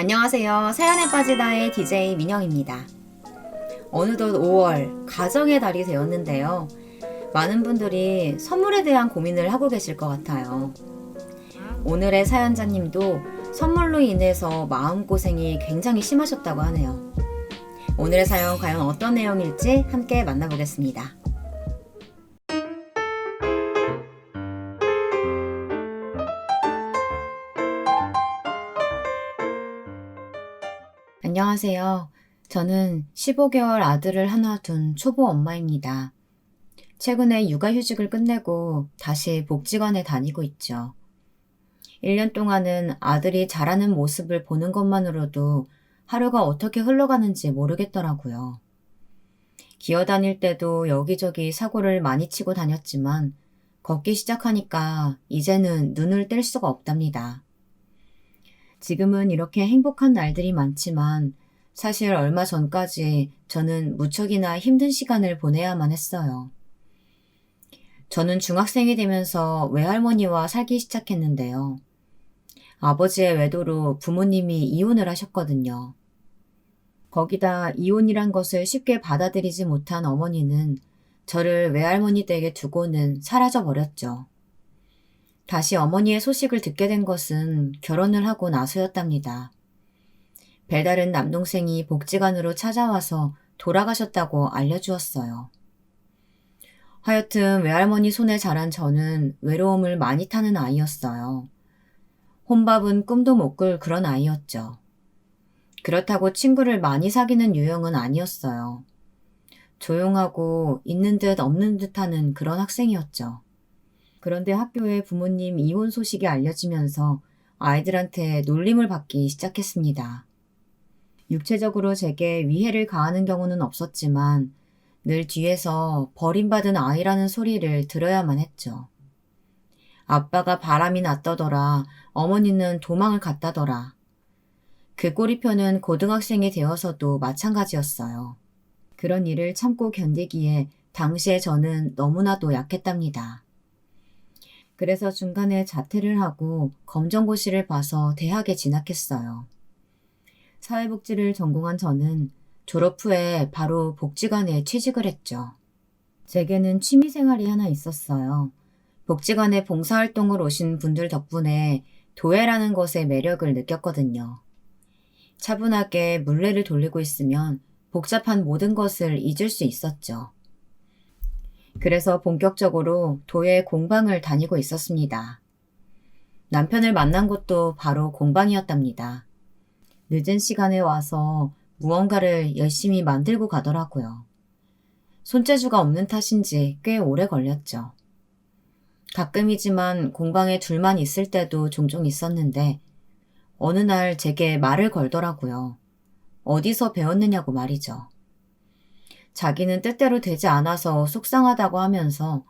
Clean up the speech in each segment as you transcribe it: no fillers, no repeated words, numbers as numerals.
안녕하세요. 사연에 빠지다의 DJ 민영입니다. 어느덧 5월 가정의 달이 되었는데요. 많은 분들이 선물에 대한 고민을 하고 계실 것 같아요. 오늘의 사연자님도 선물로 인해서 마음고생이 굉장히 심하셨다고 하네요. 오늘의 사연 과연 어떤 내용일지 함께 만나보겠습니다. 안녕하세요. 저는 15개월 아들을 하나 둔 초보 엄마입니다. 최근에 육아휴직을 끝내고 다시 복지관에 다니고 있죠. 1년 동안은 아들이 자라는 모습을 보는 것만으로도 하루가 어떻게 흘러가는지 모르겠더라고요. 기어다닐 때도 여기저기 사고를 많이 치고 다녔지만 걷기 시작하니까 이제는 눈을 뗄 수가 없답니다. 지금은 이렇게 행복한 날들이 많지만 사실 얼마 전까지 저는 무척이나 힘든 시간을 보내야만 했어요. 저는 중학생이 되면서 외할머니와 살기 시작했는데요. 아버지의 외도로 부모님이 이혼을 하셨거든요. 거기다 이혼이란 것을 쉽게 받아들이지 못한 어머니는 저를 외할머니 댁에 두고는 사라져 버렸죠. 다시 어머니의 소식을 듣게 된 것은 결혼을 하고 나서였답니다. 별다른 남동생이 복지관으로 찾아와서 돌아가셨다고 알려주었어요. 하여튼 외할머니 손에 자란 저는 외로움을 많이 타는 아이였어요. 혼밥은 꿈도 못 꿀 그런 아이였죠. 그렇다고 친구를 많이 사귀는 유형은 아니었어요. 조용하고 있는 듯 없는 듯 하는 그런 학생이었죠. 그런데 학교에 부모님 이혼 소식이 알려지면서 아이들한테 놀림을 받기 시작했습니다. 육체적으로 제게 위해를 가하는 경우는 없었지만 늘 뒤에서 버림받은 아이라는 소리를 들어야만 했죠. 아빠가 바람이 났다더라, 어머니는 도망을 갔다더라. 그 꼬리표는 고등학생이 되어서도 마찬가지였어요. 그런 일을 참고 견디기에 당시에 저는 너무나도 약했답니다. 그래서 중간에 자퇴를 하고 검정고시를 봐서 대학에 진학했어요. 사회복지를 전공한 저는 졸업 후에 바로 복지관에 취직을 했죠. 제게는 취미생활이 하나 있었어요. 복지관에 봉사활동을 오신 분들 덕분에 도예라는 것의 매력을 느꼈거든요. 차분하게 물레를 돌리고 있으면 복잡한 모든 것을 잊을 수 있었죠. 그래서 본격적으로 도예 공방을 다니고 있었습니다. 남편을 만난 곳도 바로 공방이었답니다. 늦은 시간에 와서 무언가를 열심히 만들고 가더라고요. 손재주가 없는 탓인지 꽤 오래 걸렸죠. 가끔이지만 공방에 둘만 있을 때도 종종 있었는데 어느 날 제게 말을 걸더라고요. 어디서 배웠느냐고 말이죠. 자기는 뜻대로 되지 않아서 속상하다고 하면서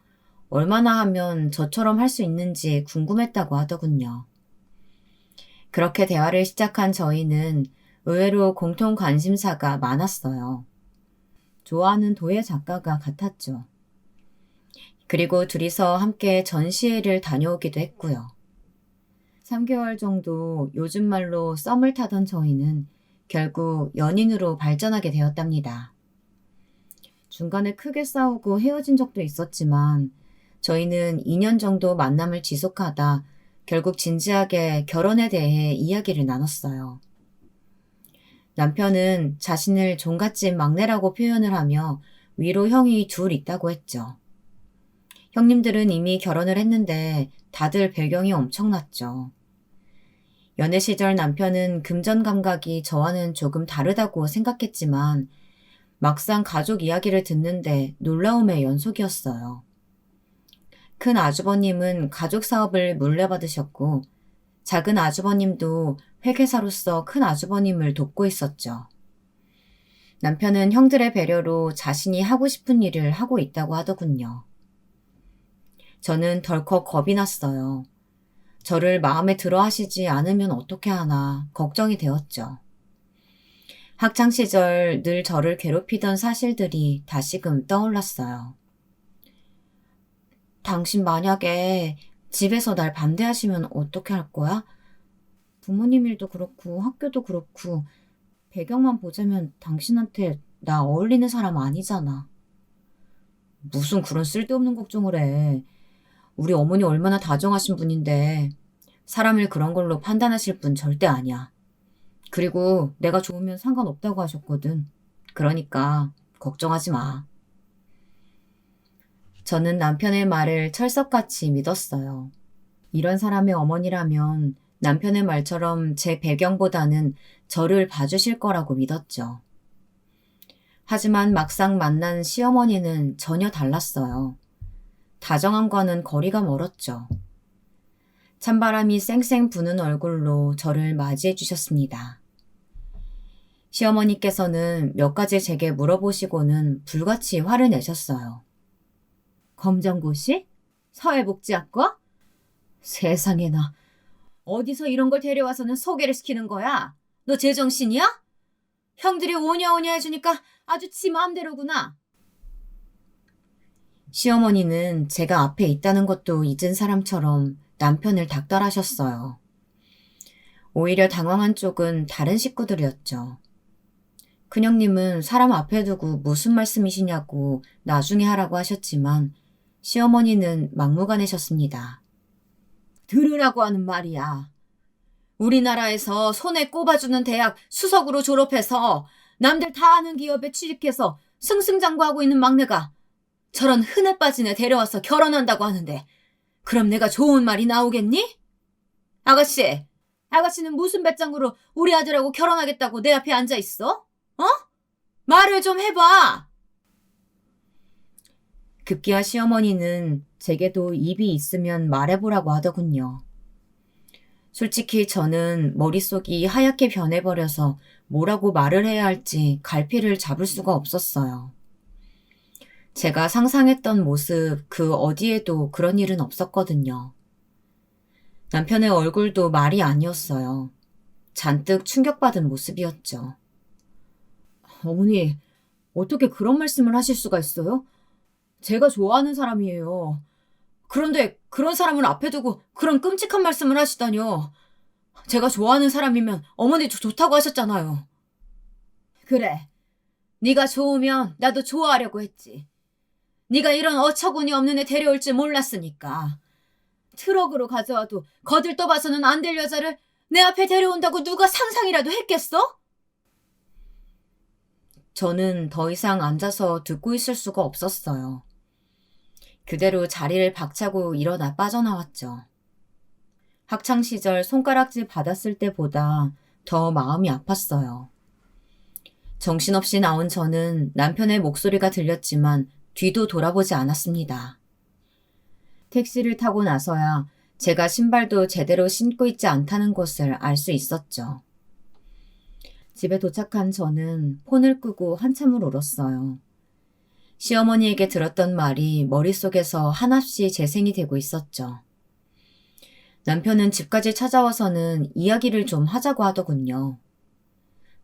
얼마나 하면 저처럼 할 수 있는지 궁금했다고 하더군요. 그렇게 대화를 시작한 저희는 의외로 공통 관심사가 많았어요. 좋아하는 도예 작가가 같았죠. 그리고 둘이서 함께 전시회를 다녀오기도 했고요. 3개월 정도 요즘 말로 썸을 타던 저희는 결국 연인으로 발전하게 되었답니다. 중간에 크게 싸우고 헤어진 적도 있었지만 저희는 2년 정도 만남을 지속하다 결국 진지하게 결혼에 대해 이야기를 나눴어요. 남편은 자신을 종갓집 막내라고 표현을 하며 위로 형이 둘 있다고 했죠. 형님들은 이미 결혼을 했는데 다들 배경이 엄청났죠. 연애 시절 남편은 금전 감각이 저와는 조금 다르다고 생각했지만 막상 가족 이야기를 듣는데 놀라움의 연속이었어요. 큰 아주버님은 가족 사업을 물려받으셨고 작은 아주버님도 회계사로서 큰 아주버님을 돕고 있었죠. 남편은 형들의 배려로 자신이 하고 싶은 일을 하고 있다고 하더군요. 저는 덜컥 겁이 났어요. 저를 마음에 들어 하시지 않으면 어떻게 하나 걱정이 되었죠. 학창시절 늘 저를 괴롭히던 사실들이 다시금 떠올랐어요. 당신 만약에 집에서 날 반대하시면 어떻게 할 거야? 부모님 일도 그렇고 학교도 그렇고 배경만 보자면 당신한테 나 어울리는 사람 아니잖아. 무슨 그런 쓸데없는 걱정을 해. 우리 어머니 얼마나 다정하신 분인데 사람을 그런 걸로 판단하실 분 절대 아니야. 그리고 내가 좋으면 상관없다고 하셨거든. 그러니까 걱정하지 마. 저는 남편의 말을 철석같이 믿었어요. 이런 사람의 어머니라면 남편의 말처럼 제 배경보다는 저를 봐주실 거라고 믿었죠. 하지만 막상 만난 시어머니는 전혀 달랐어요. 다정함과는 거리가 멀었죠. 찬바람이 쌩쌩 부는 얼굴로 저를 맞이해 주셨습니다. 시어머니께서는 몇 가지 제게 물어보시고는 불같이 화를 내셨어요. 검정고시? 사회복지학과? 세상에나. 어디서 이런 걸 데려와서는 소개를 시키는 거야? 너 제정신이야? 형들이 오냐오냐 해주니까 아주 지 마음대로구나. 시어머니는 제가 앞에 있다는 것도 잊은 사람처럼 남편을 닥달하셨어요. 오히려 당황한 쪽은 다른 식구들이었죠. 큰형님은 사람 앞에 두고 무슨 말씀이시냐고 나중에 하라고 하셨지만 시어머니는 막무가내셨습니다. 들으라고 하는 말이야. 우리나라에서 손에 꼽아주는 대학 수석으로 졸업해서 남들 다 아는 기업에 취직해서 승승장구하고 있는 막내가 저런 흔해 빠진 애 데려와서 결혼한다고 하는데 그럼 내가 좋은 말이 나오겠니? 아가씨는 무슨 배짱으로 우리 아들하고 결혼하겠다고 내 앞에 앉아 있어? 어? 말을 좀 해봐. 급기야 시어머니는 제게도 입이 있으면 말해보라고 하더군요. 솔직히 저는 머릿속이 하얗게 변해버려서 뭐라고 말을 해야 할지 갈피를 잡을 수가 없었어요. 제가 상상했던 모습 그 어디에도 그런 일은 없었거든요. 남편의 얼굴도 말이 아니었어요. 잔뜩 충격받은 모습이었죠. 어머니, 어떻게 그런 말씀을 하실 수가 있어요? 제가 좋아하는 사람이에요. 그런데 그런 사람을 앞에 두고 그런 끔찍한 말씀을 하시다뇨. 제가 좋아하는 사람이면 어머니도 좋다고 하셨잖아요. 그래, 네가 좋으면 나도 좋아하려고 했지. 네가 이런 어처구니 없는 애 데려올 줄 몰랐으니까. 트럭으로 가져와도 거들떠봐서는 안 될 여자를 내 앞에 데려온다고 누가 상상이라도 했겠어? 저는 더 이상 앉아서 듣고 있을 수가 없었어요. 그대로 자리를 박차고 일어나 빠져나왔죠. 학창시절 손가락질 받았을 때보다 더 마음이 아팠어요. 정신없이 나온 저는 남편의 목소리가 들렸지만 뒤도 돌아보지 않았습니다. 택시를 타고 나서야 제가 신발도 제대로 신고 있지 않다는 것을 알 수 있었죠. 집에 도착한 저는 폰을 끄고 한참을 울었어요. 시어머니에게 들었던 말이 머릿속에서 한없이 재생이 되고 있었죠. 남편은 집까지 찾아와서는 이야기를 좀 하자고 하더군요.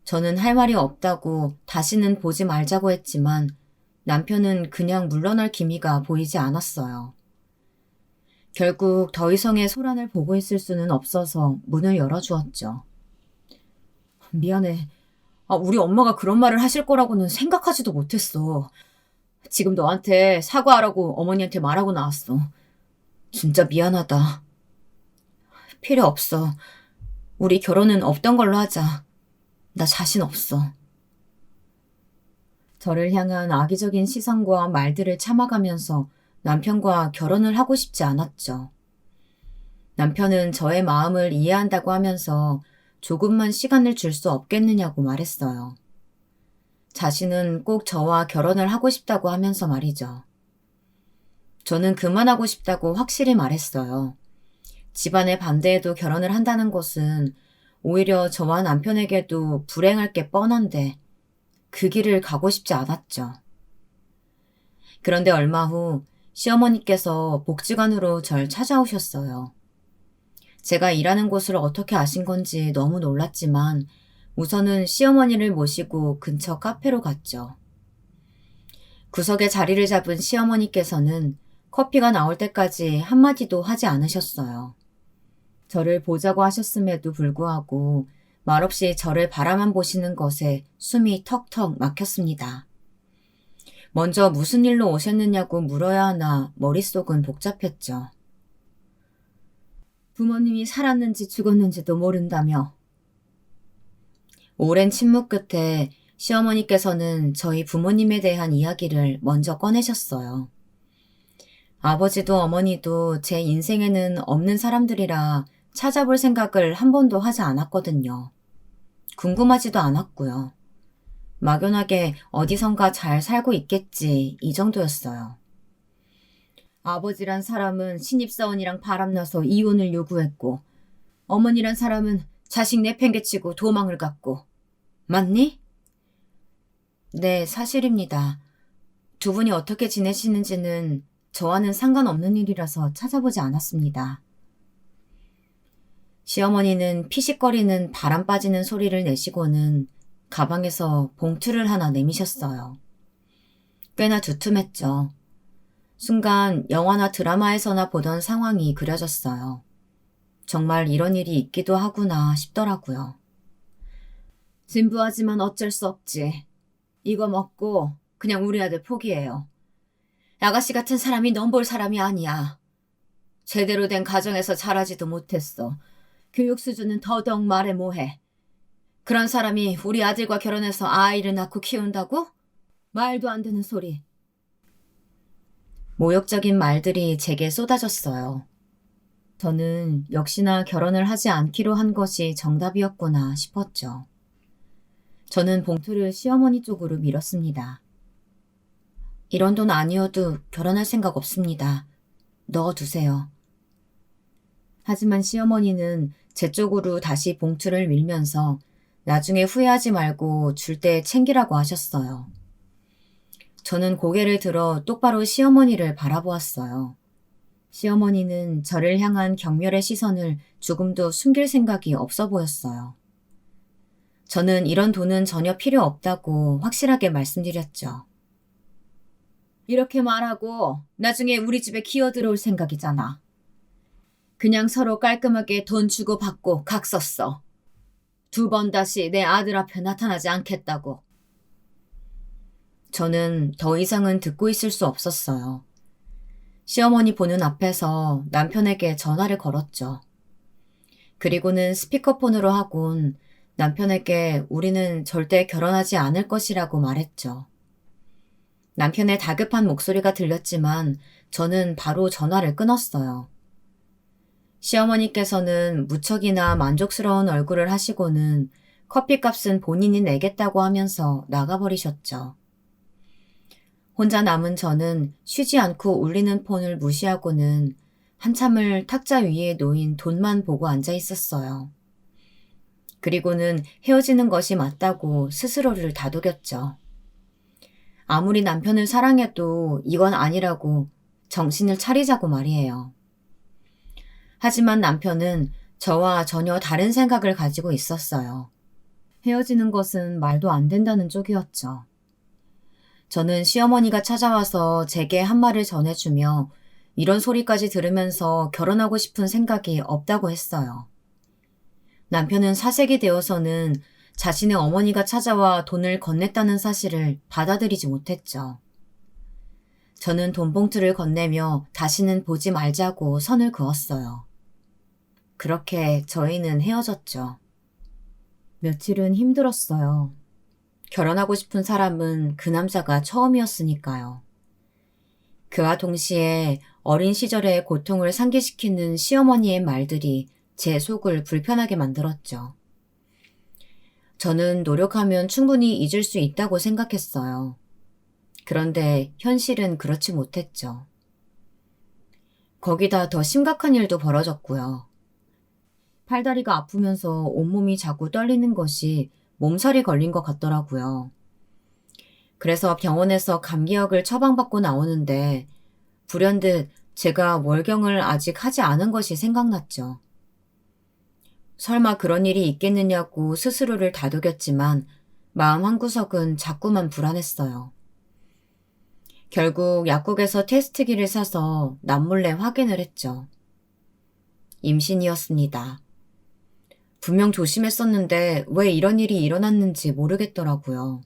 저는 할 말이 없다고 다시는 보지 말자고 했지만 남편은 그냥 물러날 기미가 보이지 않았어요. 결국 더 이상의 소란을 보고 있을 수는 없어서 문을 열어주었죠. 미안해. 우리 엄마가 그런 말을 하실 거라고는 생각하지도 못했어. 지금 너한테 사과하라고 어머니한테 말하고 나왔어. 진짜 미안하다. 필요 없어. 우리 결혼은 없던 걸로 하자. 나 자신 없어. 저를 향한 악의적인 시선과 말들을 참아가면서 남편과 결혼을 하고 싶지 않았죠. 남편은 저의 마음을 이해한다고 하면서 조금만 시간을 줄 수 없겠느냐고 말했어요. 자신은 꼭 저와 결혼을 하고 싶다고 하면서 말이죠. 저는 그만하고 싶다고 확실히 말했어요. 집안의 반대에도 결혼을 한다는 것은 오히려 저와 남편에게도 불행할 게 뻔한데 그 길을 가고 싶지 않았죠. 그런데 얼마 후 시어머니께서 복지관으로 절 찾아오셨어요. 제가 일하는 곳을 어떻게 아신 건지 너무 놀랐지만 우선은 시어머니를 모시고 근처 카페로 갔죠. 구석에 자리를 잡은 시어머니께서는 커피가 나올 때까지 한마디도 하지 않으셨어요. 저를 보자고 하셨음에도 불구하고 말없이 저를 바라만 보시는 것에 숨이 턱턱 막혔습니다. 먼저 무슨 일로 오셨느냐고 물어야 하나 머릿속은 복잡했죠. 부모님이 살았는지 죽었는지도 모른다며. 오랜 침묵 끝에 시어머니께서는 저희 부모님에 대한 이야기를 먼저 꺼내셨어요. 아버지도 어머니도 제 인생에는 없는 사람들이라 찾아볼 생각을 한 번도 하지 않았거든요. 궁금하지도 않았고요. 막연하게 어디선가 잘 살고 있겠지 이 정도였어요. 아버지란 사람은 신입사원이랑 바람나서 이혼을 요구했고 어머니란 사람은 자식 내팽개치고 도망을 갔고 맞니? 네, 사실입니다. 두 분이 어떻게 지내시는지는 저와는 상관없는 일이라서 찾아보지 않았습니다. 시어머니는 피식거리는 바람 빠지는 소리를 내시고는 가방에서 봉투를 하나 내미셨어요. 꽤나 두툼했죠. 순간 영화나 드라마에서나 보던 상황이 그려졌어요. 정말 이런 일이 있기도 하구나 싶더라고요. 진부하지만 어쩔 수 없지. 이거 먹고 그냥 우리 아들 포기해요. 아가씨 같은 사람이 넌 볼 사람이 아니야. 제대로 된 가정에서 자라지도 못했어. 교육 수준은 더더욱 말해 뭐해. 그런 사람이 우리 아들과 결혼해서 아이를 낳고 키운다고? 말도 안 되는 소리. 모욕적인 말들이 제게 쏟아졌어요. 저는 역시나 결혼을 하지 않기로 한 것이 정답이었구나 싶었죠. 저는 봉투를 시어머니 쪽으로 밀었습니다. 이런 돈 아니어도 결혼할 생각 없습니다. 넣어두세요. 하지만 시어머니는 제 쪽으로 다시 봉투를 밀면서 나중에 후회하지 말고 줄 때 챙기라고 하셨어요. 저는 고개를 들어 똑바로 시어머니를 바라보았어요. 시어머니는 저를 향한 경멸의 시선을 조금도 숨길 생각이 없어 보였어요. 저는 이런 돈은 전혀 필요 없다고 확실하게 말씀드렸죠. 이렇게 말하고 나중에 우리 집에 기어들어올 생각이잖아. 그냥 서로 깔끔하게 돈 주고 받고 각 썼어. 2번 다시 내 아들 앞에 나타나지 않겠다고. 저는 더 이상은 듣고 있을 수 없었어요. 시어머니 보는 앞에서 남편에게 전화를 걸었죠. 그리고는 스피커폰으로 하곤 남편에게 우리는 절대 결혼하지 않을 것이라고 말했죠. 남편의 다급한 목소리가 들렸지만 저는 바로 전화를 끊었어요. 시어머니께서는 무척이나 만족스러운 얼굴을 하시고는 커피값은 본인이 내겠다고 하면서 나가버리셨죠. 혼자 남은 저는 쉬지 않고 울리는 폰을 무시하고는 한참을 탁자 위에 놓인 돈만 보고 앉아 있었어요. 그리고는 헤어지는 것이 맞다고 스스로를 다독였죠. 아무리 남편을 사랑해도 이건 아니라고 정신을 차리자고 말이에요. 하지만 남편은 저와 전혀 다른 생각을 가지고 있었어요. 헤어지는 것은 말도 안 된다는 쪽이었죠. 저는 시어머니가 찾아와서 제게 한 말을 전해주며 이런 소리까지 들으면서 결혼하고 싶은 생각이 없다고 했어요. 남편은 사색이 되어서는 자신의 어머니가 찾아와 돈을 건넸다는 사실을 받아들이지 못했죠. 저는 돈봉투를 건네며 다시는 보지 말자고 선을 그었어요. 그렇게 저희는 헤어졌죠. 며칠은 힘들었어요. 결혼하고 싶은 사람은 그 남자가 처음이었으니까요. 그와 동시에 어린 시절의 고통을 상기시키는 시어머니의 말들이 제 속을 불편하게 만들었죠. 저는 노력하면 충분히 잊을 수 있다고 생각했어요. 그런데 현실은 그렇지 못했죠. 거기다 더 심각한 일도 벌어졌고요. 팔다리가 아프면서 온몸이 자꾸 떨리는 것이 몸살이 걸린 것 같더라고요. 그래서 병원에서 감기약을 처방받고 나오는데 불현듯 제가 월경을 아직 하지 않은 것이 생각났죠. 설마 그런 일이 있겠느냐고 스스로를 다독였지만 마음 한구석은 자꾸만 불안했어요. 결국 약국에서 테스트기를 사서 남몰래 확인을 했죠. 임신이었습니다. 분명 조심했었는데 왜 이런 일이 일어났는지 모르겠더라고요.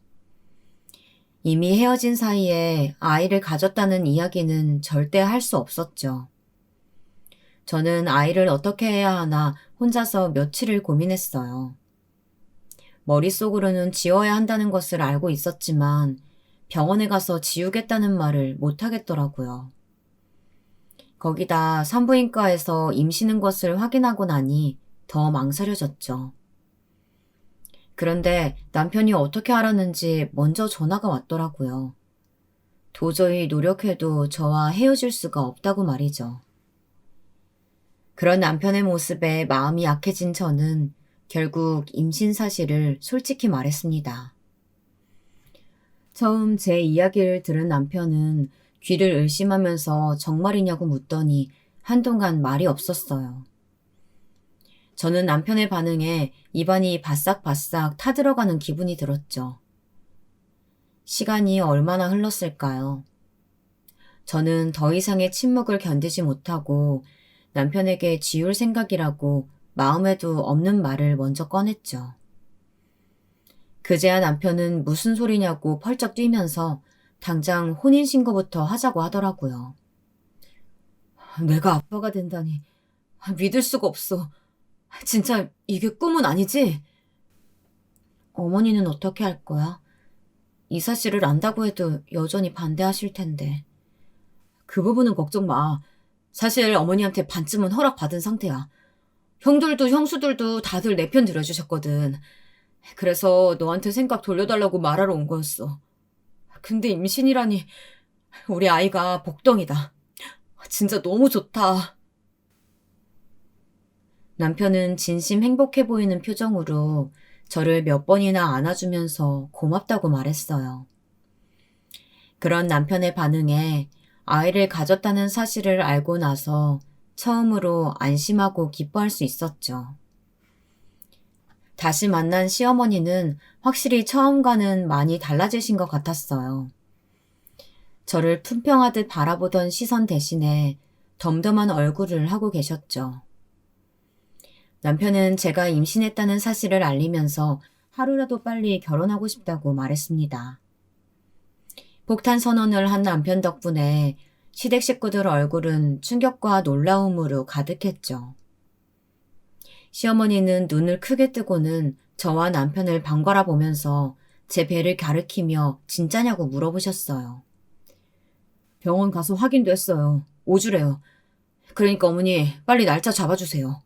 이미 헤어진 사이에 아이를 가졌다는 이야기는 절대 할 수 없었죠. 저는 아이를 어떻게 해야 하나 혼자서 며칠을 고민했어요. 머릿속으로는 지워야 한다는 것을 알고 있었지만 병원에 가서 지우겠다는 말을 못하겠더라고요. 거기다 산부인과에서 임신인 것을 확인하고 나니 더 망설여졌죠. 그런데 남편이 어떻게 알았는지 먼저 전화가 왔더라고요. 도저히 노력해도 저와 헤어질 수가 없다고 말이죠. 그런 남편의 모습에 마음이 약해진 저는 결국 임신 사실을 솔직히 말했습니다. 처음 제 이야기를 들은 남편은 귀를 의심하면서 정말이냐고 묻더니 한동안 말이 없었어요. 저는 남편의 반응에 입안이 바싹바싹 타들어가는 기분이 들었죠. 시간이 얼마나 흘렀을까요? 저는 더 이상의 침묵을 견디지 못하고 남편에게 지울 생각이라고 마음에도 없는 말을 먼저 꺼냈죠. 그제야 남편은 무슨 소리냐고 펄쩍 뛰면서 당장 혼인신고부터 하자고 하더라고요. 내가 아빠가 된다니 믿을 수가 없어. 진짜 이게 꿈은 아니지? 어머니는 어떻게 할 거야? 이 사실을 안다고 해도 여전히 반대하실 텐데. 그 부분은 걱정 마. 사실 어머니한테 반쯤은 허락받은 상태야. 형들도 형수들도 다들 내 편 들어주셨거든. 그래서 너한테 생각 돌려달라고 말하러 온 거였어. 근데 임신이라니 우리 아이가 복덩이다. 진짜 너무 좋다. 남편은 진심 행복해 보이는 표정으로 저를 몇 번이나 안아주면서 고맙다고 말했어요. 그런 남편의 반응에 아이를 가졌다는 사실을 알고 나서 처음으로 안심하고 기뻐할 수 있었죠. 다시 만난 시어머니는 확실히 처음과는 많이 달라지신 것 같았어요. 저를 품평하듯 바라보던 시선 대신에 덤덤한 얼굴을 하고 계셨죠. 남편은 제가 임신했다는 사실을 알리면서 하루라도 빨리 결혼하고 싶다고 말했습니다. 폭탄 선언을 한 남편 덕분에 시댁 식구들 얼굴은 충격과 놀라움으로 가득했죠. 시어머니는 눈을 크게 뜨고는 저와 남편을 번갈아 보면서 제 배를 가리키며 진짜냐고 물어보셨어요. 병원 가서 확인됐어요. 5주래요. 그러니까 어머니 빨리 날짜 잡아주세요.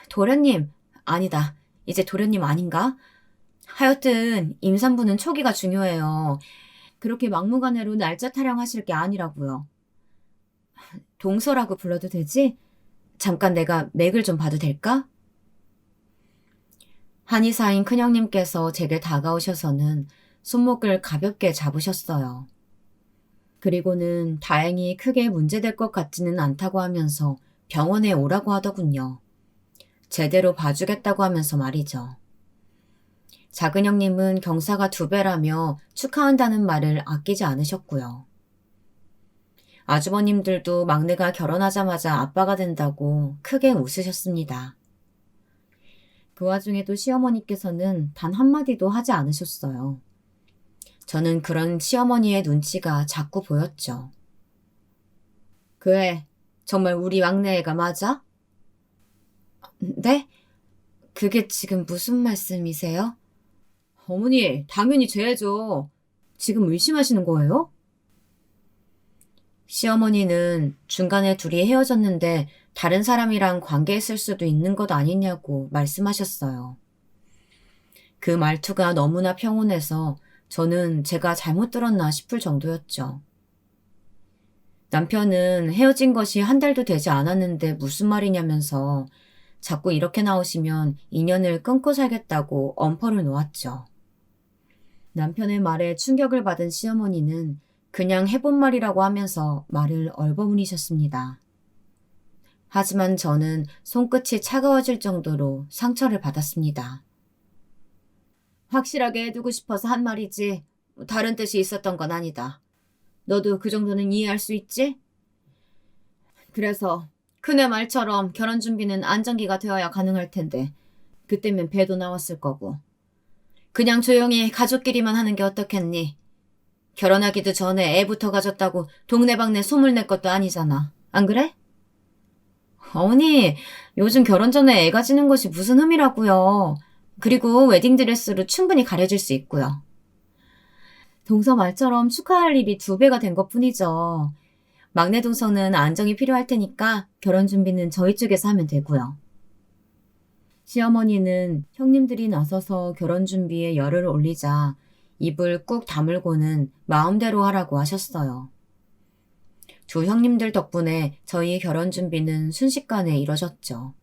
도련님, 아니다. 이제 도련님 아닌가? 하여튼 임산부는 초기가 중요해요. 그렇게 막무가내로 날짜 타령하실 게 아니라고요. 동서라고 불러도 되지? 잠깐 내가 맥을 좀 봐도 될까? 한의사인 큰형님께서 제게 다가오셔서는 손목을 가볍게 잡으셨어요. 그리고는 다행히 크게 문제될 것 같지는 않다고 하면서 병원에 오라고 하더군요. 제대로 봐주겠다고 하면서 말이죠. 작은 형님은 경사가 2배라며 축하한다는 말을 아끼지 않으셨고요. 아주버님들도 막내가 결혼하자마자 아빠가 된다고 크게 웃으셨습니다. 그 와중에도 시어머니께서는 단 한마디도 하지 않으셨어요. 저는 그런 시어머니의 눈치가 자꾸 보였죠. 그 애, 정말 우리 막내애가 맞아? 네? 그게 지금 무슨 말씀이세요? 어머니, 당연히 죄죠. 지금 의심하시는 거예요? 시어머니는 중간에 둘이 헤어졌는데 다른 사람이랑 관계했을 수도 있는 것 아니냐고 말씀하셨어요. 그 말투가 너무나 평온해서 저는 제가 잘못 들었나 싶을 정도였죠. 남편은 헤어진 것이 1달도 되지 않았는데 무슨 말이냐면서 자꾸 이렇게 나오시면 인연을 끊고 살겠다고 엄포를 놓았죠. 남편의 말에 충격을 받은 시어머니는 그냥 해본 말이라고 하면서 말을 얼버무리셨습니다. 하지만 저는 손끝이 차가워질 정도로 상처를 받았습니다. 확실하게 해두고 싶어서 한 말이지 다른 뜻이 있었던 건 아니다. 너도 그 정도는 이해할 수 있지? 그래서 그네 말처럼 결혼 준비는 안정기가 되어야 가능할 텐데 그때면 배도 나왔을 거고. 그냥 조용히 가족끼리만 하는 게 어떻겠니? 결혼하기도 전에 애부터 가졌다고 동네방네 소문 낼 것도 아니잖아. 안 그래? 어머니, 요즘 결혼 전에 애 가지는 것이 무슨 흠이라고요. 그리고 웨딩드레스로 충분히 가려질 수 있고요. 동서 말처럼 축하할 일이 2배가 된 것뿐이죠. 막내 동서는 안정이 필요할 테니까 결혼 준비는 저희 쪽에서 하면 되고요. 시어머니는 형님들이 나서서 결혼 준비에 열을 올리자 입을 꾹 다물고는 마음대로 하라고 하셨어요. 두 형님들 덕분에 저희 결혼 준비는 순식간에 이뤄졌죠.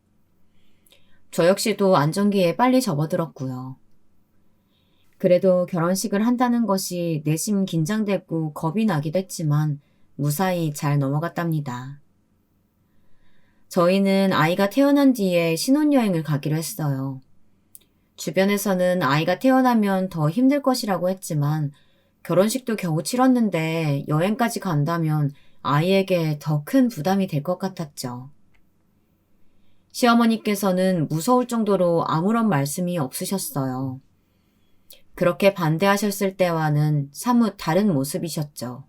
저 역시도 안정기에 빨리 접어들었고요. 그래도 결혼식을 한다는 것이 내심 긴장되고 겁이 나기도 했지만 무사히 잘 넘어갔답니다. 저희는 아이가 태어난 뒤에 신혼여행을 가기로 했어요. 주변에서는 아이가 태어나면 더 힘들 것이라고 했지만 결혼식도 겨우 치렀는데 여행까지 간다면 아이에게 더 큰 부담이 될 것 같았죠. 시어머니께서는 무서울 정도로 아무런 말씀이 없으셨어요. 그렇게 반대하셨을 때와는 사뭇 다른 모습이셨죠.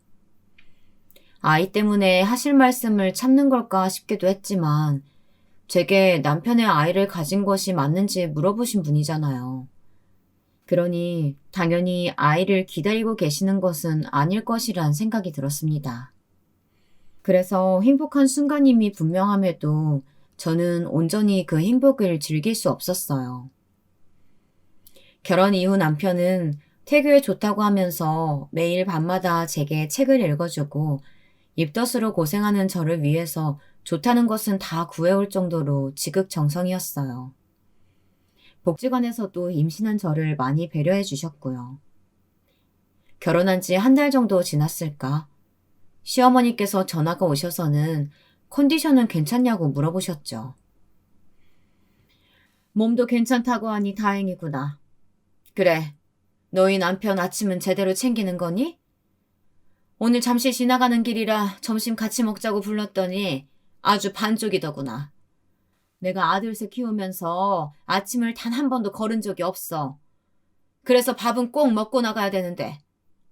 아이 때문에 하실 말씀을 참는 걸까 싶기도 했지만 제게 남편의 아이를 가진 것이 맞는지 물어보신 분이잖아요. 그러니 당연히 아이를 기다리고 계시는 것은 아닐 것이란 생각이 들었습니다. 그래서 행복한 순간임이 분명함에도 저는 온전히 그 행복을 즐길 수 없었어요. 결혼 이후 남편은 태교에 좋다고 하면서 매일 밤마다 제게 책을 읽어주고 입덧으로 고생하는 저를 위해서 좋다는 것은 다 구해올 정도로 지극정성이었어요. 복지관에서도 임신한 저를 많이 배려해 주셨고요. 결혼한 지 1달 정도 지났을까? 시어머니께서 전화가 오셔서는 컨디션은 괜찮냐고 물어보셨죠. 몸도 괜찮다고 하니 다행이구나. 그래, 너희 남편 아침은 제대로 챙기는 거니? 오늘 잠시 지나가는 길이라 점심 같이 먹자고 불렀더니 아주 반쪽이더구나. 내가 아들새 키우면서 아침을 단 한 번도 거른 적이 없어. 그래서 밥은 꼭 먹고 나가야 되는데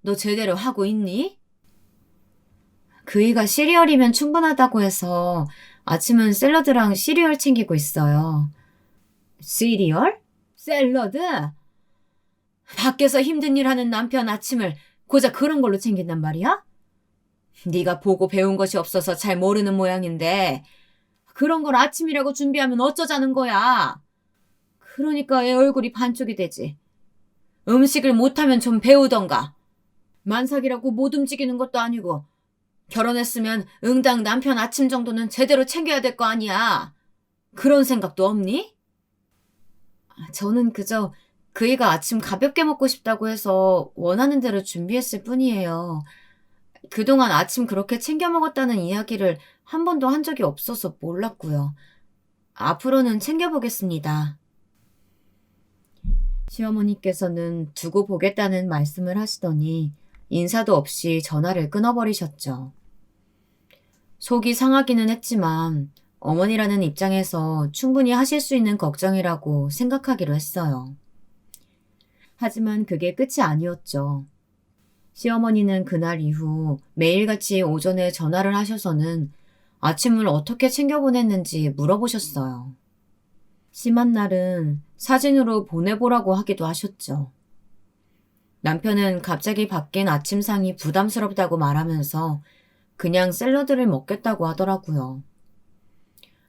너 제대로 하고 있니? 그이가 시리얼이면 충분하다고 해서 아침은 샐러드랑 시리얼 챙기고 있어요. 시리얼? 샐러드? 밖에서 힘든 일 하는 남편 아침을 고작 그런 걸로 챙긴단 말이야? 네가 보고 배운 것이 없어서 잘 모르는 모양인데 그런 걸 아침이라고 준비하면 어쩌자는 거야. 그러니까 애 얼굴이 반쪽이 되지. 음식을 못하면 좀 배우던가. 만삭이라고 못 움직이는 것도 아니고 결혼했으면 응당 남편 아침 정도는 제대로 챙겨야 될 거 아니야. 그런 생각도 없니? 저는 그저 그이가 아침 가볍게 먹고 싶다고 해서 원하는 대로 준비했을 뿐이에요. 그동안 아침 그렇게 챙겨 먹었다는 이야기를 한 번도 한 적이 없어서 몰랐고요. 앞으로는 챙겨보겠습니다. 시어머니께서는 두고 보겠다는 말씀을 하시더니 인사도 없이 전화를 끊어버리셨죠. 속이 상하기는 했지만 어머니라는 입장에서 충분히 하실 수 있는 걱정이라고 생각하기로 했어요. 하지만 그게 끝이 아니었죠. 시어머니는 그날 이후 매일같이 오전에 전화를 하셔서는 아침을 어떻게 챙겨 보냈는지 물어보셨어요. 심한 날은 사진으로 보내보라고 하기도 하셨죠. 남편은 갑자기 바뀐 아침상이 부담스럽다고 말하면서 그냥 샐러드를 먹겠다고 하더라고요.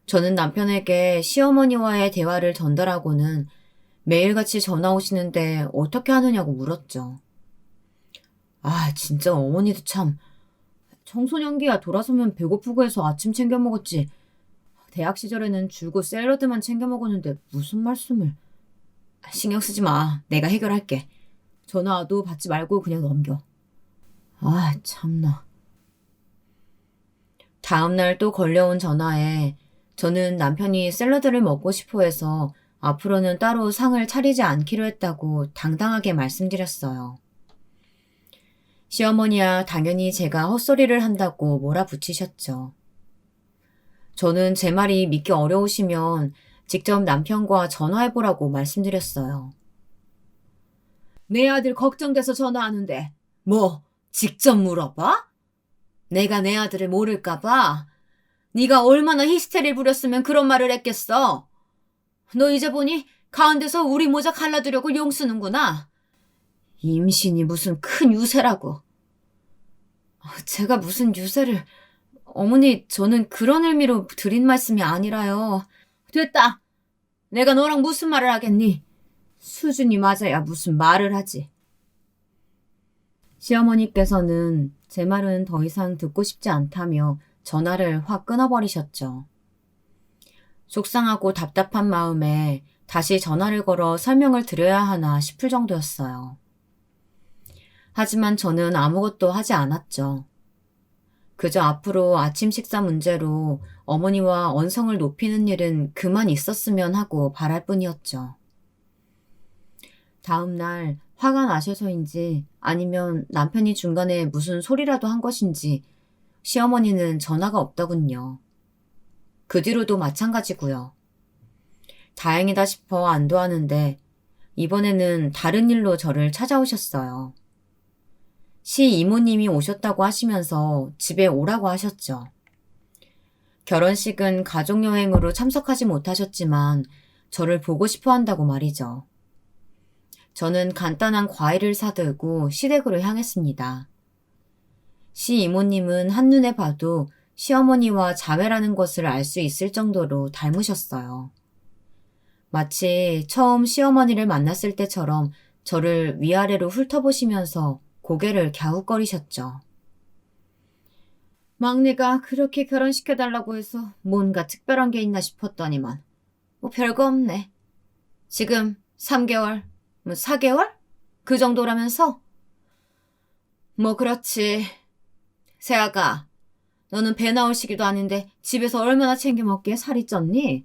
저는 남편에게 시어머니와의 대화를 전달하고는 매일같이 전화 오시는데 어떻게 하느냐고 물었죠. 아, 진짜 어머니도 참. 청소년기야 돌아서면 배고프고 해서 아침 챙겨 먹었지. 대학 시절에는 줄곧 샐러드만 챙겨 먹었는데 무슨 말씀을. 신경 쓰지 마. 내가 해결할게. 전화 와도 받지 말고 그냥 넘겨. 아, 참나. 다음날 또 걸려온 전화에 저는 남편이 샐러드를 먹고 싶어 해서 앞으로는 따로 상을 차리지 않기로 했다고 당당하게 말씀드렸어요. 시어머니야 당연히 제가 헛소리를 한다고 몰아붙이셨죠. 저는 제 말이 믿기 어려우시면 직접 남편과 전화해보라고 말씀드렸어요. 내 아들 걱정돼서 전화하는데 뭐 직접 물어봐? 내가 내 아들을 모를까봐? 네가 얼마나 히스테리를 부렸으면 그런 말을 했겠어. 너 이제 보니 가운데서 우리 모자 갈라두려고 용쓰는구나. 임신이 무슨 큰 유세라고. 제가 무슨 유세를... 어머니, 저는 그런 의미로 드린 말씀이 아니라요. 됐다. 내가 너랑 무슨 말을 하겠니? 수준이 맞아야 무슨 말을 하지. 시어머니께서는 제 말은 더 이상 듣고 싶지 않다며 전화를 확 끊어버리셨죠. 속상하고 답답한 마음에 다시 전화를 걸어 설명을 드려야 하나 싶을 정도였어요. 하지만 저는 아무것도 하지 않았죠. 그저 앞으로 아침 식사 문제로 어머니와 언성을 높이는 일은 그만 있었으면 하고 바랄 뿐이었죠. 다음 날 화가 나셔서인지 아니면 남편이 중간에 무슨 소리라도 한 것인지 시어머니는 전화가 없더군요. 그 뒤로도 마찬가지고요. 다행이다 싶어 안도하는데 이번에는 다른 일로 저를 찾아오셨어요. 시 이모님이 오셨다고 하시면서 집에 오라고 하셨죠. 결혼식은 가족여행으로 참석하지 못하셨지만 저를 보고 싶어 한다고 말이죠. 저는 간단한 과일을 사들고 시댁으로 향했습니다. 시 이모님은 한눈에 봐도 시어머니와 자매라는 것을 알 수 있을 정도로 닮으셨어요. 마치 처음 시어머니를 만났을 때처럼 저를 위아래로 훑어보시면서 고개를 갸웃거리셨죠. 막내가 그렇게 결혼시켜달라고 해서 뭔가 특별한 게 있나 싶었더니만 뭐 별거 없네. 지금 3개월, 4개월? 그 정도라면서? 뭐 그렇지. 세아가, 너는 배 나올 시기도 아닌데 집에서 얼마나 챙겨 먹기에 살이 쪘니?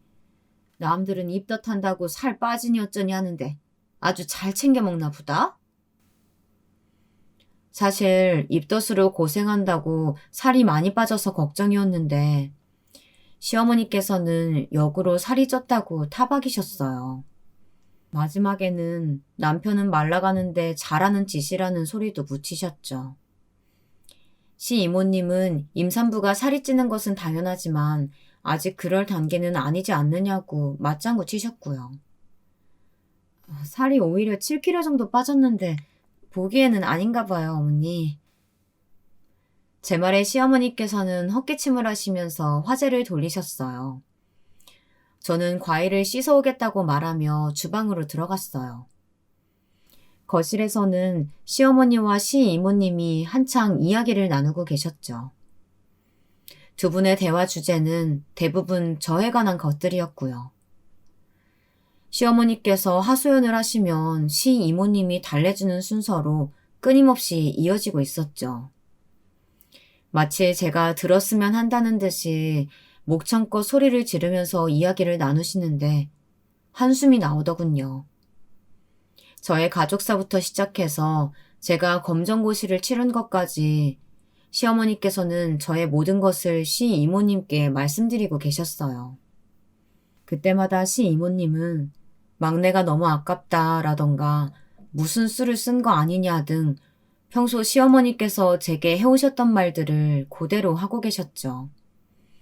남들은 입덧한다고 살 빠지니 어쩌니 하는데 아주 잘 챙겨 먹나 보다? 사실 입덧으로 고생한다고 살이 많이 빠져서 걱정이었는데 시어머니께서는 역으로 살이 쪘다고 타박이셨어요. 마지막에는 남편은 말라가는데 잘하는 짓이라는 소리도 붙이셨죠. 시 이모님은 임산부가 살이 찌는 것은 당연하지만 아직 그럴 단계는 아니지 않느냐고 맞장구 치셨고요. 살이 오히려 7kg 정도 빠졌는데 보기에는 아닌가 봐요, 어머니. 제 말에 시어머니께서는 헛기침을 하시면서 화제를 돌리셨어요. 저는 과일을 씻어오겠다고 말하며 주방으로 들어갔어요. 거실에서는 시어머니와 시 이모님이 한창 이야기를 나누고 계셨죠. 두 분의 대화 주제는 대부분 저에 관한 것들이었고요. 시어머니께서 하소연을 하시면 시 이모님이 달래주는 순서로 끊임없이 이어지고 있었죠. 마치 제가 들었으면 한다는 듯이 목청껏 소리를 지르면서 이야기를 나누시는데 한숨이 나오더군요. 저의 가족사부터 시작해서 제가 검정고시를 치른 것까지 시어머니께서는 저의 모든 것을 시 이모님께 말씀드리고 계셨어요. 그때마다 시 이모님은 막내가 너무 아깝다라던가 무슨 수를 쓴 거 아니냐 등 평소 시어머니께서 제게 해오셨던 말들을 그대로 하고 계셨죠.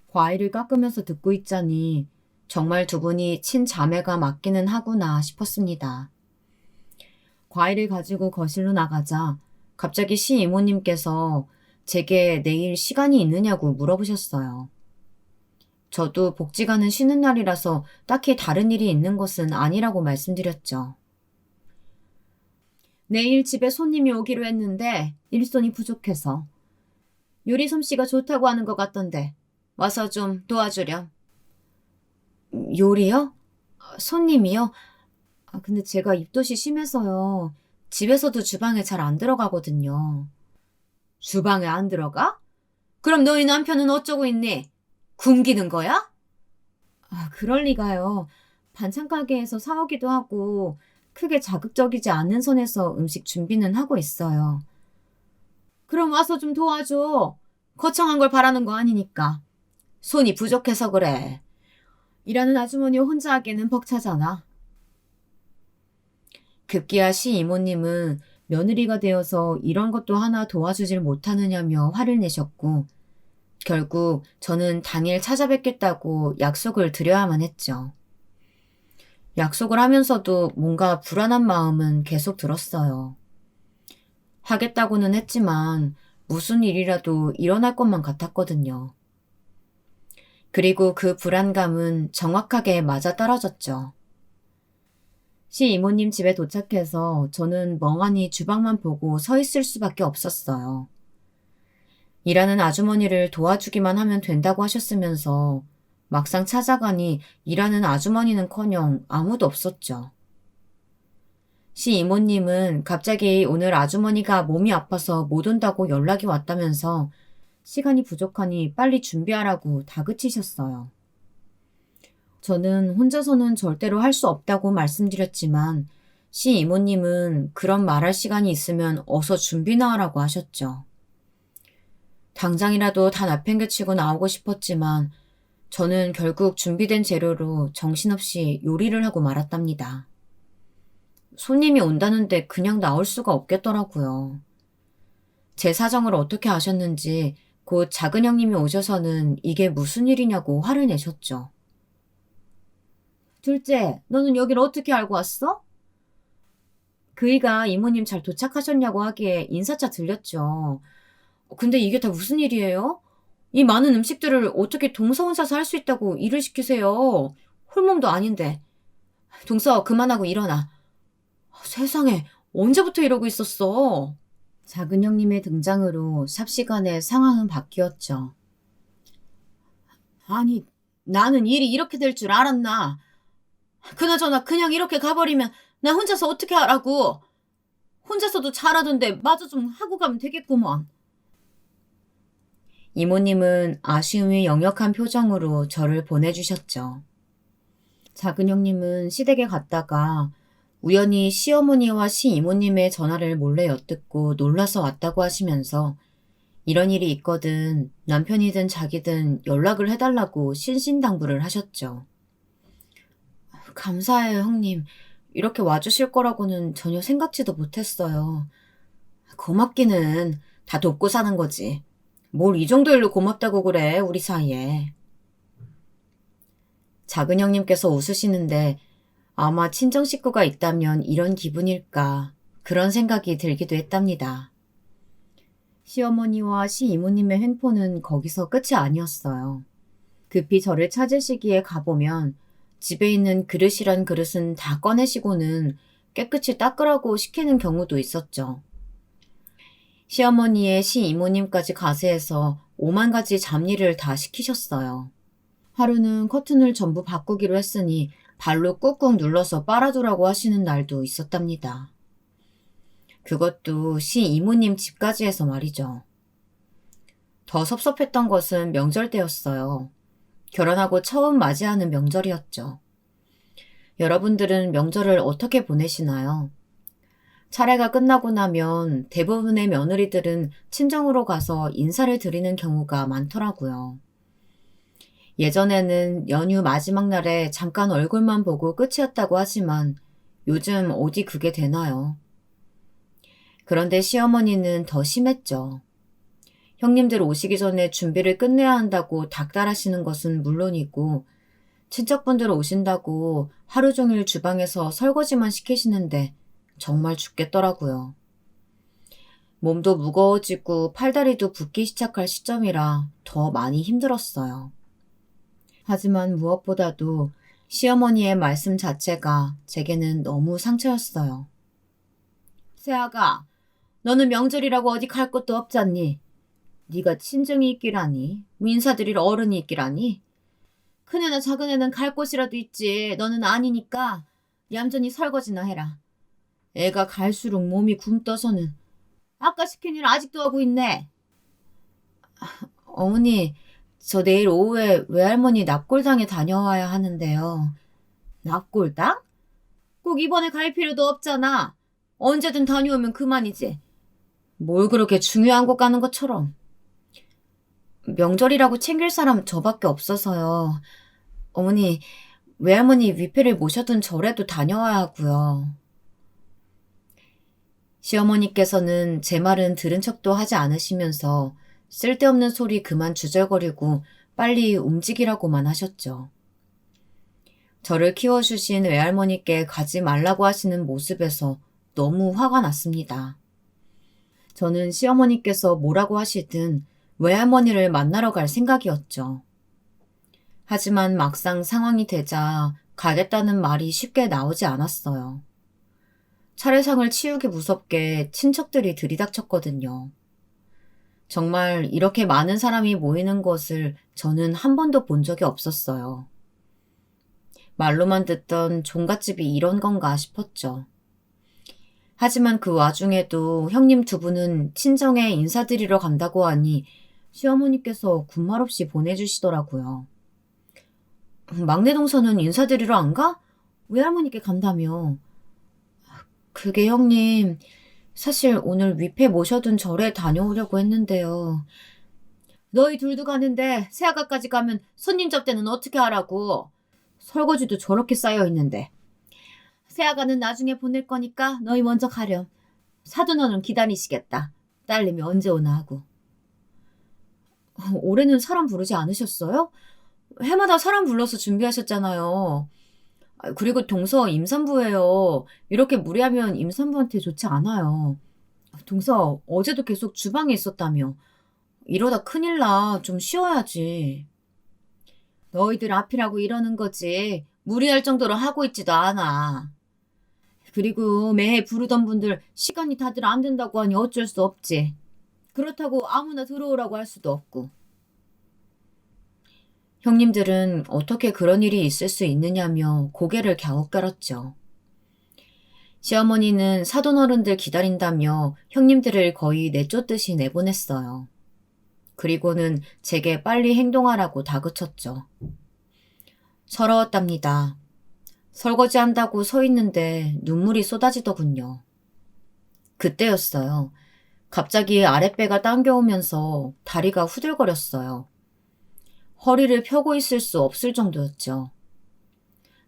과일을 깎으면서 듣고 있자니 정말 두 분이 친자매가 맞기는 하구나 싶었습니다. 과일을 가지고 거실로 나가자 갑자기 시 이모님께서 제게 내일 시간이 있느냐고 물어보셨어요. 저도 복지가는 쉬는 날이라서 딱히 다른 일이 있는 것은 아니라고 말씀드렸죠. 내일 집에 손님이 오기로 했는데 일손이 부족해서 요리 솜씨가 좋다고 하는 것 같던데 와서 좀 도와주렴. 요리요? 손님이요? 근데 제가 입덧이 심해서요. 집에서도 주방에 잘 안 들어가거든요. 주방에 안 들어가? 그럼 너희 남편은 어쩌고 있니? 굶기는 거야? 그럴 리가요. 반찬 가게에서 사오기도 하고 크게 자극적이지 않은 선에서 음식 준비는 하고 있어요. 그럼 와서 좀 도와줘. 거창한 걸 바라는 거 아니니까. 손이 부족해서 그래. 일하는 아주머니 혼자 하기에는 벅차잖아. 급기야 시이모님은 며느리가 되어서 이런 것도 하나 도와주질 못하느냐며 화를 내셨고, 결국 저는 당일 찾아뵙겠다고 약속을 드려야만 했죠. 약속을 하면서도 뭔가 불안한 마음은 계속 들었어요. 하겠다고는 했지만 무슨 일이라도 일어날 것만 같았거든요. 그리고 그 불안감은 정확하게 맞아떨어졌죠. 시이모님 집에 도착해서 저는 멍하니 주방만 보고 서 있을 수밖에 없었어요. 일하는 아주머니를 도와주기만 하면 된다고 하셨으면서 막상 찾아가니 일하는 아주머니는커녕 아무도 없었죠. 시이모님은 갑자기 오늘 아주머니가 몸이 아파서 못 온다고 연락이 왔다면서 시간이 부족하니 빨리 준비하라고 다그치셨어요. 저는 혼자서는 절대로 할 수 없다고 말씀드렸지만 시이모님은 그런 말할 시간이 있으면 어서 준비나 하라고 하셨죠. 당장이라도 다 내팽개치고 나오고 싶었지만 저는 결국 준비된 재료로 정신없이 요리를 하고 말았답니다. 손님이 온다는데 그냥 나올 수가 없겠더라고요. 제 사정을 어떻게 아셨는지 곧 작은 형님이 오셔서는 이게 무슨 일이냐고 화를 내셨죠. 둘째, 너는 여기를 어떻게 알고 왔어? 그이가 이모님 잘 도착하셨냐고 하기에 인사차 들렸죠. 근데 이게 다 무슨 일이에요? 이 많은 음식들을 어떻게 동서 혼자서 할 수 있다고 일을 시키세요? 홀몸도 아닌데. 동서 그만하고 일어나. 세상에 언제부터 이러고 있었어? 작은 형님의 등장으로 삽시간에 상황은 바뀌었죠. 아니, 나는 일이 이렇게 될 줄 알았나? 그나저나 그냥 이렇게 가버리면 나 혼자서 어떻게 하라고? 혼자서도 잘하던데 마저 좀 하고 가면 되겠구먼. 이모님은 아쉬움이 역력한 표정으로 저를 보내주셨죠. 작은 형님은 시댁에 갔다가 우연히 시어머니와 시이모님의 전화를 몰래 엿듣고 놀라서 왔다고 하시면서 이런 일이 있거든 남편이든 자기든 연락을 해달라고 신신당부를 하셨죠. 감사해요, 형님. 이렇게 와주실 거라고는 전혀 생각지도 못했어요. 고맙기는 다 돕고 사는 거지. 뭘 이 정도 일로 고맙다고 그래, 우리 사이에. 작은 형님께서 웃으시는데 아마 친정 식구가 있다면 이런 기분일까 그런 생각이 들기도 했답니다. 시어머니와 시이모님의 횡포는 거기서 끝이 아니었어요. 급히 저를 찾으시기에 가보면 집에 있는 그릇이란 그릇은 다 꺼내시고는 깨끗이 닦으라고 시키는 경우도 있었죠. 시어머니의 시이모님까지 가세해서 5만 가지 잡일을 다 시키셨어요. 하루는 커튼을 전부 바꾸기로 했으니 발로 꾹꾹 눌러서 빨아두라고 하시는 날도 있었답니다. 그것도 시이모님 집까지 해서 말이죠. 더 섭섭했던 것은 명절 때였어요. 결혼하고 처음 맞이하는 명절이었죠. 여러분들은 명절을 어떻게 보내시나요? 차례가 끝나고 나면 대부분의 며느리들은 친정으로 가서 인사를 드리는 경우가 많더라고요. 예전에는 연휴 마지막 날에 잠깐 얼굴만 보고 끝이었다고 하지만 요즘 어디 그게 되나요? 그런데 시어머니는 더 심했죠. 형님들 오시기 전에 준비를 끝내야 한다고 닥달하시는 것은 물론이고 친척분들 오신다고 하루 종일 주방에서 설거지만 시키시는데 정말 죽겠더라고요. 몸도 무거워지고 팔다리도 붓기 시작할 시점이라 더 많이 힘들었어요. 하지만 무엇보다도 시어머니의 말씀 자체가 제게는 너무 상처였어요. 새아가, 너는 명절이라고 어디 갈 곳도 없잖니? 네가 친정이 있기라니, 인사드릴 어른이 있기라니. 큰애나 작은애는 갈 곳이라도 있지. 너는 아니니까 얌전히 설거지나 해라. 애가 갈수록 몸이 굼떠서는 아까 시킨 일 아직도 하고 있네. 어머니, 저 내일 오후에 외할머니 납골당에 다녀와야 하는데요. 납골당? 꼭 이번에 갈 필요도 없잖아. 언제든 다녀오면 그만이지. 뭘 그렇게 중요한 곳 가는 것처럼. 명절이라고 챙길 사람 저밖에 없어서요. 어머니, 외할머니 위패를 모셔둔 절에도 다녀와야 하고요. 시어머니께서는 제 말은 들은 척도 하지 않으시면서 쓸데없는 소리 그만 주절거리고 빨리 움직이라고만 하셨죠. 저를 키워주신 외할머니께 가지 말라고 하시는 모습에서 너무 화가 났습니다. 저는 시어머니께서 뭐라고 하시든 외할머니를 만나러 갈 생각이었죠. 하지만 막상 상황이 되자 가겠다는 말이 쉽게 나오지 않았어요. 차례상을 치우기 무섭게 친척들이 들이닥쳤거든요. 정말 이렇게 많은 사람이 모이는 것을 저는 한 번도 본 적이 없었어요. 말로만 듣던 종갓집이 이런 건가 싶었죠. 하지만 그 와중에도 형님 두 분은 친정에 인사드리러 간다고 하니 시어머니께서 군말 없이 보내주시더라고요. 막내 동서는 인사드리러 안 가? 외할머니께 간다며. 그게 형님, 사실 오늘 위패 모셔둔 절에 다녀오려고 했는데요. 너희 둘도 가는데 새아가까지 가면 손님 접대는 어떻게 하라고? 설거지도 저렇게 쌓여 있는데. 새아가는 나중에 보낼 거니까 너희 먼저 가렴. 사돈어른 기다리시겠다. 딸내미 언제 오나 하고. 올해는 사람 부르지 않으셨어요? 해마다 사람 불러서 준비하셨잖아요. 그리고 동서 임산부예요. 이렇게 무리하면 임산부한테 좋지 않아요. 동서 어제도 계속 주방에 있었다며. 이러다 큰일 나. 좀 쉬어야지. 너희들 앞이라고 이러는 거지. 무리할 정도로 하고 있지도 않아. 그리고 매해 부르던 분들 시간이 다들 안 된다고 하니 어쩔 수 없지. 그렇다고 아무나 들어오라고 할 수도 없고. 형님들은 어떻게 그런 일이 있을 수 있느냐며 고개를 갸웃거렸죠. 시어머니는 사돈어른들 기다린다며 형님들을 거의 내쫓듯이 내보냈어요. 그리고는 제게 빨리 행동하라고 다그쳤죠. 서러웠답니다. 설거지한다고 서 있는데 눈물이 쏟아지더군요. 그때였어요. 갑자기 아랫배가 당겨오면서 다리가 후들거렸어요. 허리를 펴고 있을 수 없을 정도였죠.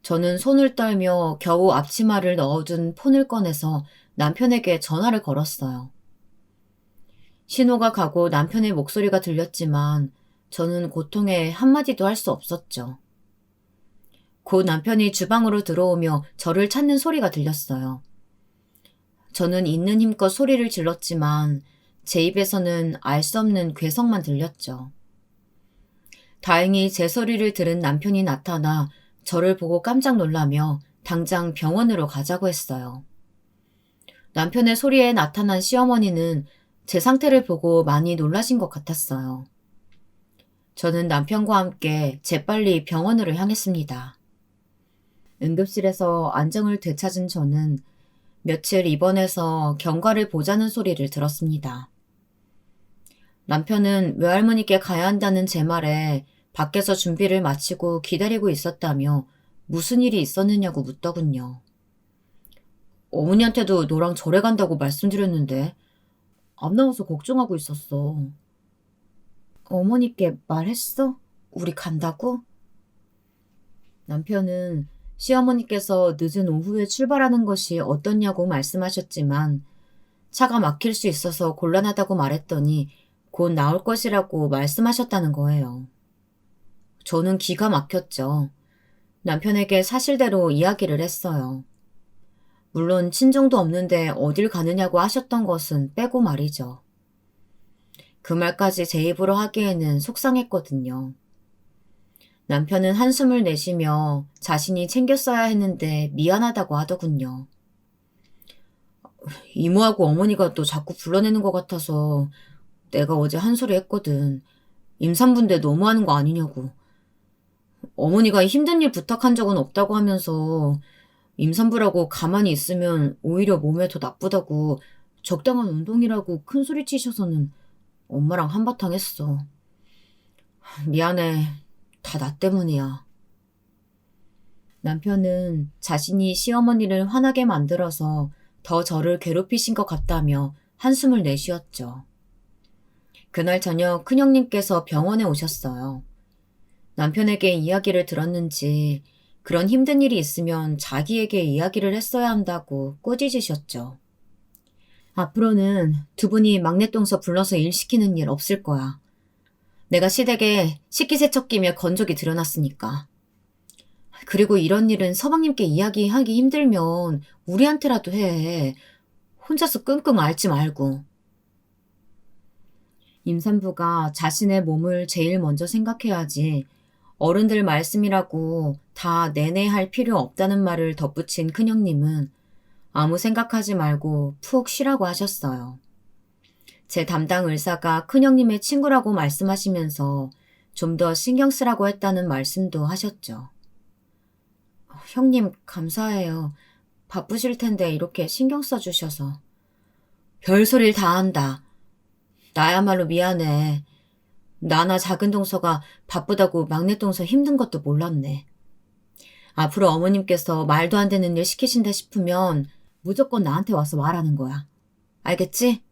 저는 손을 떨며 겨우 앞치마를 넣어둔 폰을 꺼내서 남편에게 전화를 걸었어요. 신호가 가고 남편의 목소리가 들렸지만 저는 고통에 한마디도 할 수 없었죠. 곧 남편이 주방으로 들어오며 저를 찾는 소리가 들렸어요. 저는 있는 힘껏 소리를 질렀지만 제 입에서는 알 수 없는 괴성만 들렸죠. 다행히 제 소리를 들은 남편이 나타나 저를 보고 깜짝 놀라며 당장 병원으로 가자고 했어요. 남편의 소리에 나타난 시어머니는 제 상태를 보고 많이 놀라신 것 같았어요. 저는 남편과 함께 재빨리 병원으로 향했습니다. 응급실에서 안정을 되찾은 저는 며칠 입원해서 경과를 보자는 소리를 들었습니다. 남편은 외할머니께 가야 한다는 제 말에 밖에서 준비를 마치고 기다리고 있었다며 무슨 일이 있었느냐고 묻더군요. 어머니한테도 너랑 절에 간다고 말씀드렸는데 안 나와서 걱정하고 있었어. 어머니께 말했어? 우리 간다고? 남편은 시어머니께서 늦은 오후에 출발하는 것이 어떻냐고 말씀하셨지만 차가 막힐 수 있어서 곤란하다고 말했더니 곧 나올 것이라고 말씀하셨다는 거예요. 저는 기가 막혔죠. 남편에게 사실대로 이야기를 했어요. 물론 친정도 없는데 어딜 가느냐고 하셨던 것은 빼고 말이죠. 그 말까지 제 입으로 하기에는 속상했거든요. 남편은 한숨을 내쉬며 자신이 챙겼어야 했는데 미안하다고 하더군요. 이모하고 어머니가 또 자꾸 불러내는 것 같아서 내가 어제 한 소리 했거든. 임산부인데 너무하는 거 아니냐고. 어머니가 힘든 일 부탁한 적은 없다고 하면서 임산부라고 가만히 있으면 오히려 몸에 더 나쁘다고 적당한 운동이라고 큰 소리 치셔서는 엄마랑 한바탕 했어. 미안해. 다 나 때문이야. 남편은 자신이 시어머니를 화나게 만들어서 더 저를 괴롭히신 것 같다며 한숨을 내쉬었죠. 그날 저녁 큰형님께서 병원에 오셨어요. 남편에게 이야기를 들었는지 그런 힘든 일이 있으면 자기에게 이야기를 했어야 한다고 꾸짖으셨죠. 앞으로는 두 분이 막내동서 불러서 일 시키는 일 없을 거야. 내가 시댁에 식기세척기며 건조기 들여놨으니까. 그리고 이런 일은 서방님께 이야기하기 힘들면 우리한테라도 해. 혼자서 끙끙 앓지 말고. 임산부가 자신의 몸을 제일 먼저 생각해야지 어른들 말씀이라고 다 내내 할 필요 없다는 말을 덧붙인 큰형님은 아무 생각하지 말고 푹 쉬라고 하셨어요. 제 담당 의사가 큰형님의 친구라고 말씀하시면서 좀 더 신경 쓰라고 했다는 말씀도 하셨죠. 형님, 감사해요. 바쁘실 텐데 이렇게 신경 써주셔서. 별소리를 다 한다. 나야말로 미안해. 나나 작은 동서가 바쁘다고 막내 동서 힘든 것도 몰랐네. 앞으로 어머님께서 말도 안 되는 일 시키신다 싶으면 무조건 나한테 와서 말하는 거야. 알겠지?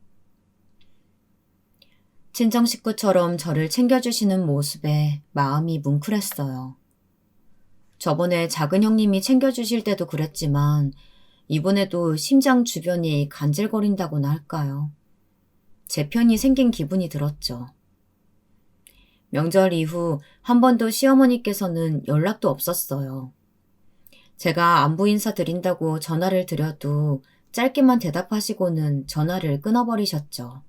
친정 식구처럼 저를 챙겨주시는 모습에 마음이 뭉클했어요. 저번에 작은 형님이 챙겨주실 때도 그랬지만 이번에도 심장 주변이 간질거린다고나 할까요? 제 편이 생긴 기분이 들었죠. 명절 이후 한 번도 시어머니께서는 연락도 없었어요. 제가 안부 인사 드린다고 전화를 드려도 짧게만 대답하시고는 전화를 끊어버리셨죠.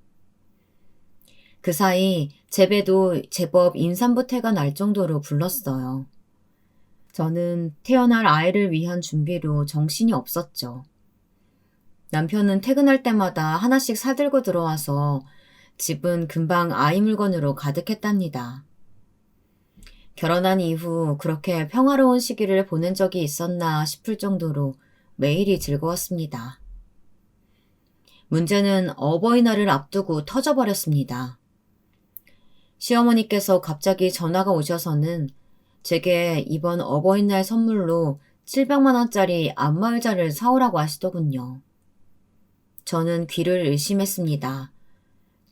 그 사이 제배도 제법 임산부태가 날 정도로 불렀어요. 저는 태어날 아이를 위한 준비로 정신이 없었죠. 남편은 퇴근할 때마다 하나씩 사들고 들어와서 집은 금방 아이 물건으로 가득했답니다. 결혼한 이후 그렇게 평화로운 시기를 보낸 적이 있었나 싶을 정도로 매일이 즐거웠습니다. 문제는 어버이날을 앞두고 터져버렸습니다. 시어머니께서 갑자기 전화가 오셔서는 제게 이번 어버이날 선물로 700만 원짜리 안마의자를 사오라고 하시더군요. 저는 귀를 의심했습니다.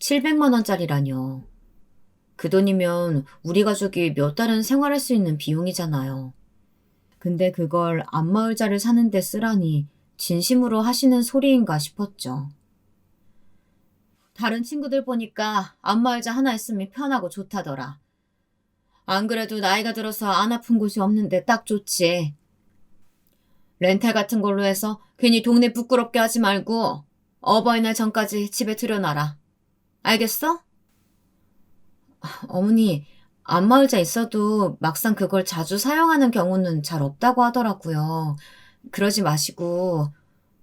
700만 원짜리라뇨. 그 돈이면 우리 가족이 몇 달은 생활할 수 있는 비용이잖아요. 근데 그걸 안마의자를 사는데 쓰라니 진심으로 하시는 소리인가 싶었죠. 다른 친구들 보니까 안마의자 하나 있으면 편하고 좋다더라. 안 그래도 나이가 들어서 안 아픈 곳이 없는데 딱 좋지. 렌탈 같은 걸로 해서 괜히 동네 부끄럽게 하지 말고 어버이날 전까지 집에 들여놔라. 알겠어? 어머니, 안마의자 있어도 막상 그걸 자주 사용하는 경우는 잘 없다고 하더라고요. 그러지 마시고.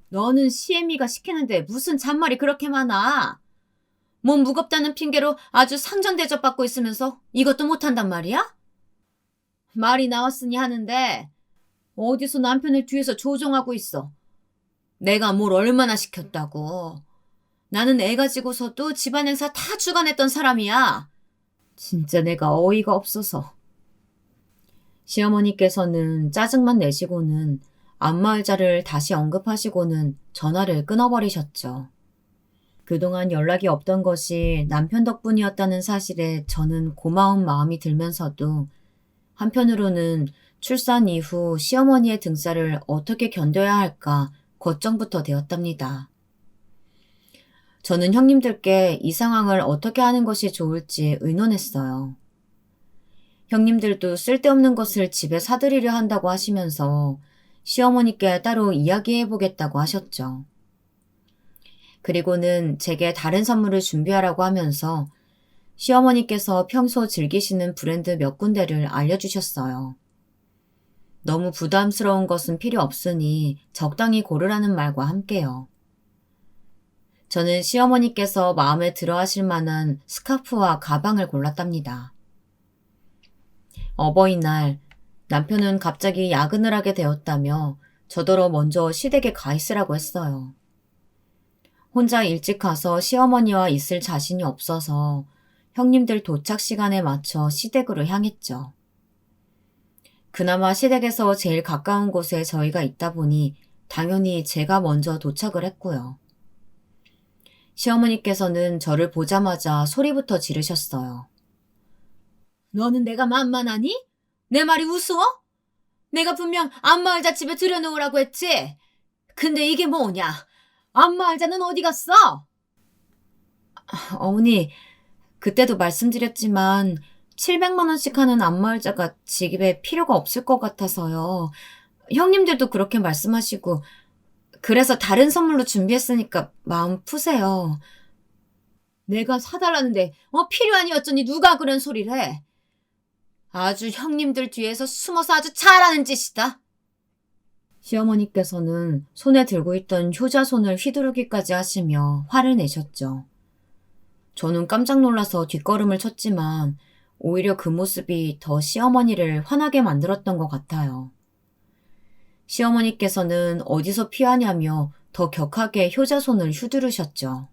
너는 시애미가 시키는데 무슨 잔말이 그렇게 많아? 몸 무겁다는 핑계로 아주 상전대접 받고 있으면서 이것도 못한단 말이야? 말이 나왔으니 하는데 어디서 남편을 뒤에서 조종하고 있어. 내가 뭘 얼마나 시켰다고. 나는 애 가지고서도 집안 행사 다 주관했던 사람이야. 진짜 내가 어이가 없어서. 시어머니께서는 짜증만 내시고는 안마의자를 다시 언급하시고는 전화를 끊어버리셨죠. 그동안 연락이 없던 것이 남편 덕분이었다는 사실에 저는 고마운 마음이 들면서도 한편으로는 출산 이후 시어머니의 등살을 어떻게 견뎌야 할까 걱정부터 되었답니다. 저는 형님들께 이 상황을 어떻게 하는 것이 좋을지 의논했어요. 형님들도 쓸데없는 것을 집에 사들이려 한다고 하시면서 시어머니께 따로 이야기해보겠다고 하셨죠. 그리고는 제게 다른 선물을 준비하라고 하면서 시어머니께서 평소 즐기시는 브랜드 몇 군데를 알려주셨어요. 너무 부담스러운 것은 필요 없으니 적당히 고르라는 말과 함께요. 저는 시어머니께서 마음에 들어 하실 만한 스카프와 가방을 골랐답니다. 어버이날 남편은 갑자기 야근을 하게 되었다며 저더러 먼저 시댁에 가 있으라고 했어요. 혼자 일찍 가서 시어머니와 있을 자신이 없어서 형님들 도착 시간에 맞춰 시댁으로 향했죠. 그나마 시댁에서 제일 가까운 곳에 저희가 있다 보니 당연히 제가 먼저 도착을 했고요. 시어머니께서는 저를 보자마자 소리부터 지르셨어요. 너는 내가 만만하니? 내 말이 우스워? 내가 분명 안마의자 집에 들여놓으라고 했지? 근데 이게 뭐냐? 안마의자는 어디 갔어? 어머니, 그때도 말씀드렸지만 700만 원씩 하는 안마의자가 집에 필요가 없을 것 같아서요. 형님들도 그렇게 말씀하시고 그래서 다른 선물로 준비했으니까 마음 푸세요. 내가 사달라는데 필요하니 어쩌니 누가 그런 소리를 해. 아주 형님들 뒤에서 숨어서 아주 잘하는 짓이다. 시어머니께서는 손에 들고 있던 효자손을 휘두르기까지 하시며 화를 내셨죠. 저는 깜짝 놀라서 뒷걸음을 쳤지만 오히려 그 모습이 더 시어머니를 화나게 만들었던 것 같아요. 시어머니께서는 어디서 피하냐며 더 격하게 효자손을 휘두르셨죠.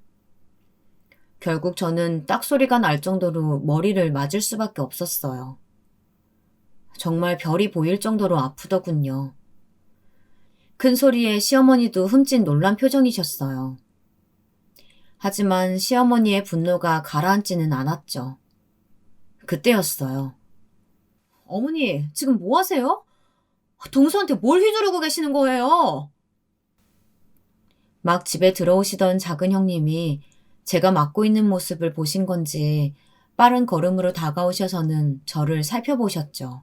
결국 저는 딱소리가 날 정도로 머리를 맞을 수밖에 없었어요. 정말 별이 보일 정도로 아프더군요. 큰 소리에 시어머니도 흠칫 놀란 표정이셨어요. 하지만 시어머니의 분노가 가라앉지는 않았죠. 그때였어요. 어머니, 지금 뭐 하세요? 동서한테 뭘 휘두르고 계시는 거예요? 막 집에 들어오시던 작은 형님이 제가 맡고 있는 모습을 보신 건지 빠른 걸음으로 다가오셔서는 저를 살펴보셨죠.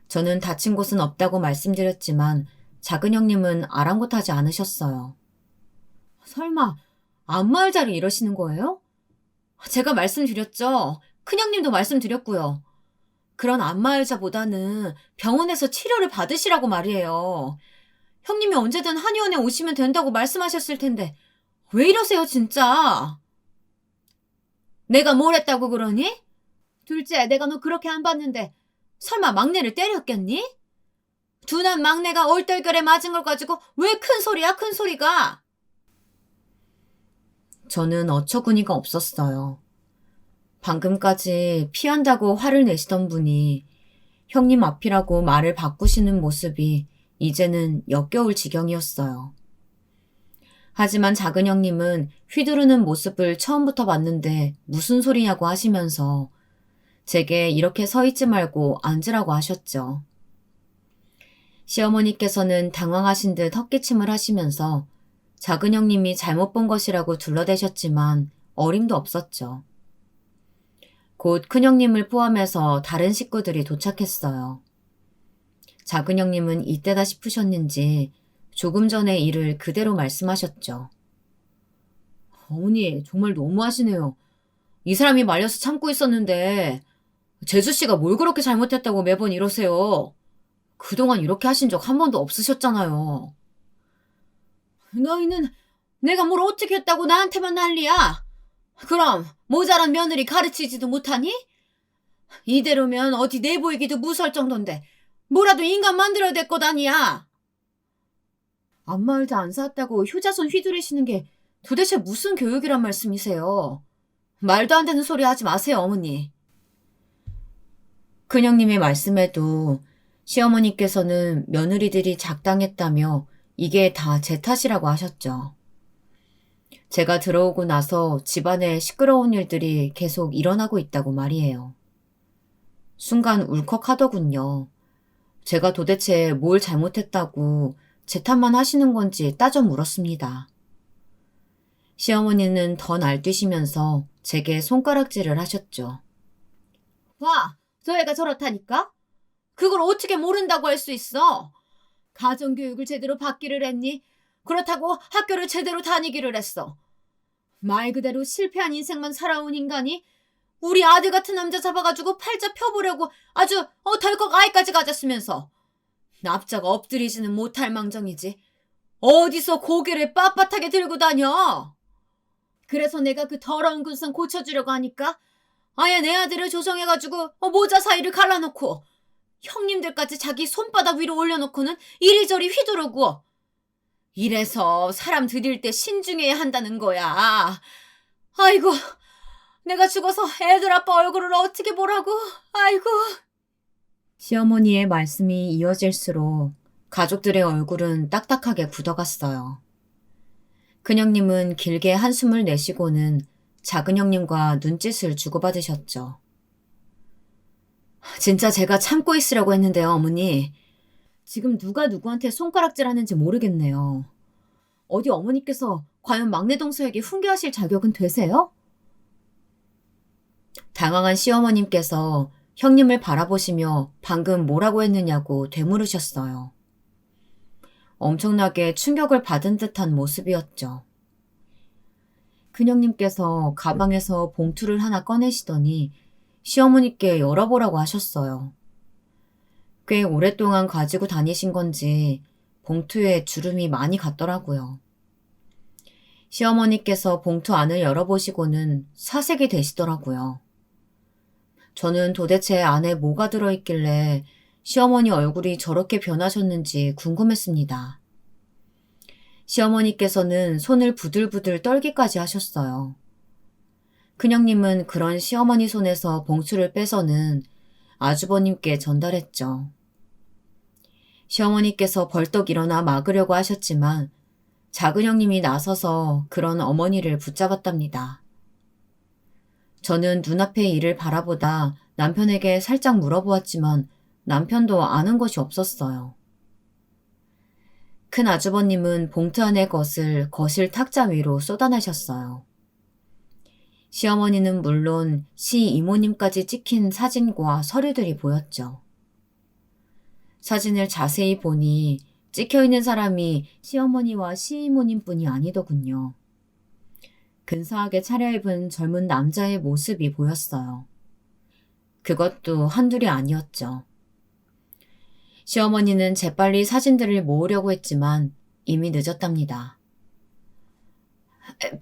저는 다친 곳은 없다고 말씀드렸지만 작은 형님은 아랑곳하지 않으셨어요. 설마 안마의자를 이러시는 거예요? 제가 말씀드렸죠. 큰형님도 말씀드렸고요. 그런 안마의자보다는 병원에서 치료를 받으시라고 말이에요. 형님이 언제든 한의원에 오시면 된다고 말씀하셨을 텐데 왜 이러세요 진짜? 내가 뭘 했다고 그러니? 둘째, 내가 너 그렇게 안 봤는데 설마 막내를 때렸겠니? 두난 막내가 얼떨결에 맞은 걸 가지고 왜 큰 소리야 큰 소리가? 저는 어처구니가 없었어요. 방금까지 피한다고 화를 내시던 분이 형님 앞이라고 말을 바꾸시는 모습이 이제는 역겨울 지경이었어요. 하지만 작은 형님은 휘두르는 모습을 처음부터 봤는데 무슨 소리냐고 하시면서 제게 이렇게 서 있지 말고 앉으라고 하셨죠. 시어머니께서는 당황하신 듯 헛기침을 하시면서 작은 형님이 잘못 본 것이라고 둘러대셨지만 어림도 없었죠. 곧 큰형님을 포함해서 다른 식구들이 도착했어요. 작은 형님은 이때다 싶으셨는지 조금 전의 일을 그대로 말씀하셨죠. 어머니, 정말 너무하시네요. 이 사람이 말려서 참고 있었는데 재수씨가 뭘 그렇게 잘못했다고 매번 이러세요. 그동안 이렇게 하신 적 한 번도 없으셨잖아요. 너희는 내가 뭘 어떻게 했다고 나한테만 난리야? 그럼 모자란 며느리 가르치지도 못하니? 이대로면 어디 내보이기도 무서울 정도인데 뭐라도 인간 만들어야 될 것 아니야. 안마의자 안 샀다고 효자손 휘두르시는 게 도대체 무슨 교육이란 말씀이세요? 말도 안 되는 소리 하지 마세요, 어머니. 큰형님의 말씀에도 시어머니께서는 며느리들이 작당했다며 이게 다 제 탓이라고 하셨죠. 제가 들어오고 나서 집안에 시끄러운 일들이 계속 일어나고 있다고 말이에요. 순간 울컥하더군요. 제가 도대체 뭘 잘못했다고 제 탓만 하시는 건지 따져 물었습니다. 시어머니는 더 날뛰시면서 제게 손가락질을 하셨죠. 봐, 저 애가 저렇다니까? 그걸 어떻게 모른다고 할 수 있어? 가정교육을 제대로 받기를 했니? 그렇다고 학교를 제대로 다니기를 했어. 말 그대로 실패한 인생만 살아온 인간이 우리 아들 같은 남자 잡아가지고 팔자 펴보려고 아주 덜컥 아이까지 가졌으면서 납작 엎드리지는 못할 망정이지. 어디서 고개를 빳빳하게 들고 다녀? 그래서 내가 그 더러운 근성 고쳐주려고 하니까 아예 내 아들을 조정해가지고 모자 사이를 갈라놓고 형님들까지 자기 손바닥 위로 올려놓고는 이리저리 휘두르고 이래서 사람 들일 때 신중해야 한다는 거야. 아이고, 내가 죽어서 애들 아빠 얼굴을 어떻게 보라고. 아이고. 시어머니의 말씀이 이어질수록 가족들의 얼굴은 딱딱하게 굳어갔어요. 큰형님은 길게 한숨을 내쉬고는 작은 형님과 눈짓을 주고받으셨죠. 진짜 제가 참고 있으려고 했는데요, 어머니. 지금 누가 누구한테 손가락질 하는지 모르겠네요. 어디 어머니께서 과연 막내 동서에게 훈계하실 자격은 되세요? 당황한 시어머님께서 형님을 바라보시며 방금 뭐라고 했느냐고 되물으셨어요. 엄청나게 충격을 받은 듯한 모습이었죠. 큰형님께서 가방에서 봉투를 하나 꺼내시더니 시어머니께 열어보라고 하셨어요. 꽤 오랫동안 가지고 다니신 건지 봉투에 주름이 많이 갔더라고요. 시어머니께서 봉투 안을 열어보시고는 사색이 되시더라고요. 저는 도대체 안에 뭐가 들어있길래 시어머니 얼굴이 저렇게 변하셨는지 궁금했습니다. 시어머니께서는 손을 부들부들 떨기까지 하셨어요. 큰형님은 그런 시어머니 손에서 봉투를 빼서는 아주버님께 전달했죠. 시어머니께서 벌떡 일어나 막으려고 하셨지만 작은 형님이 나서서 그런 어머니를 붙잡았답니다. 저는 눈앞의 일을 바라보다 남편에게 살짝 물어보았지만 남편도 아는 것이 없었어요. 큰 아주버님은 봉투 안의 것을 거실 탁자 위로 쏟아내셨어요. 시어머니는 물론 시 이모님까지 찍힌 사진과 서류들이 보였죠. 사진을 자세히 보니 찍혀있는 사람이 시어머니와 시이모님뿐이 아니더군요. 근사하게 차려입은 젊은 남자의 모습이 보였어요. 그것도 한둘이 아니었죠. 시어머니는 재빨리 사진들을 모으려고 했지만 이미 늦었답니다.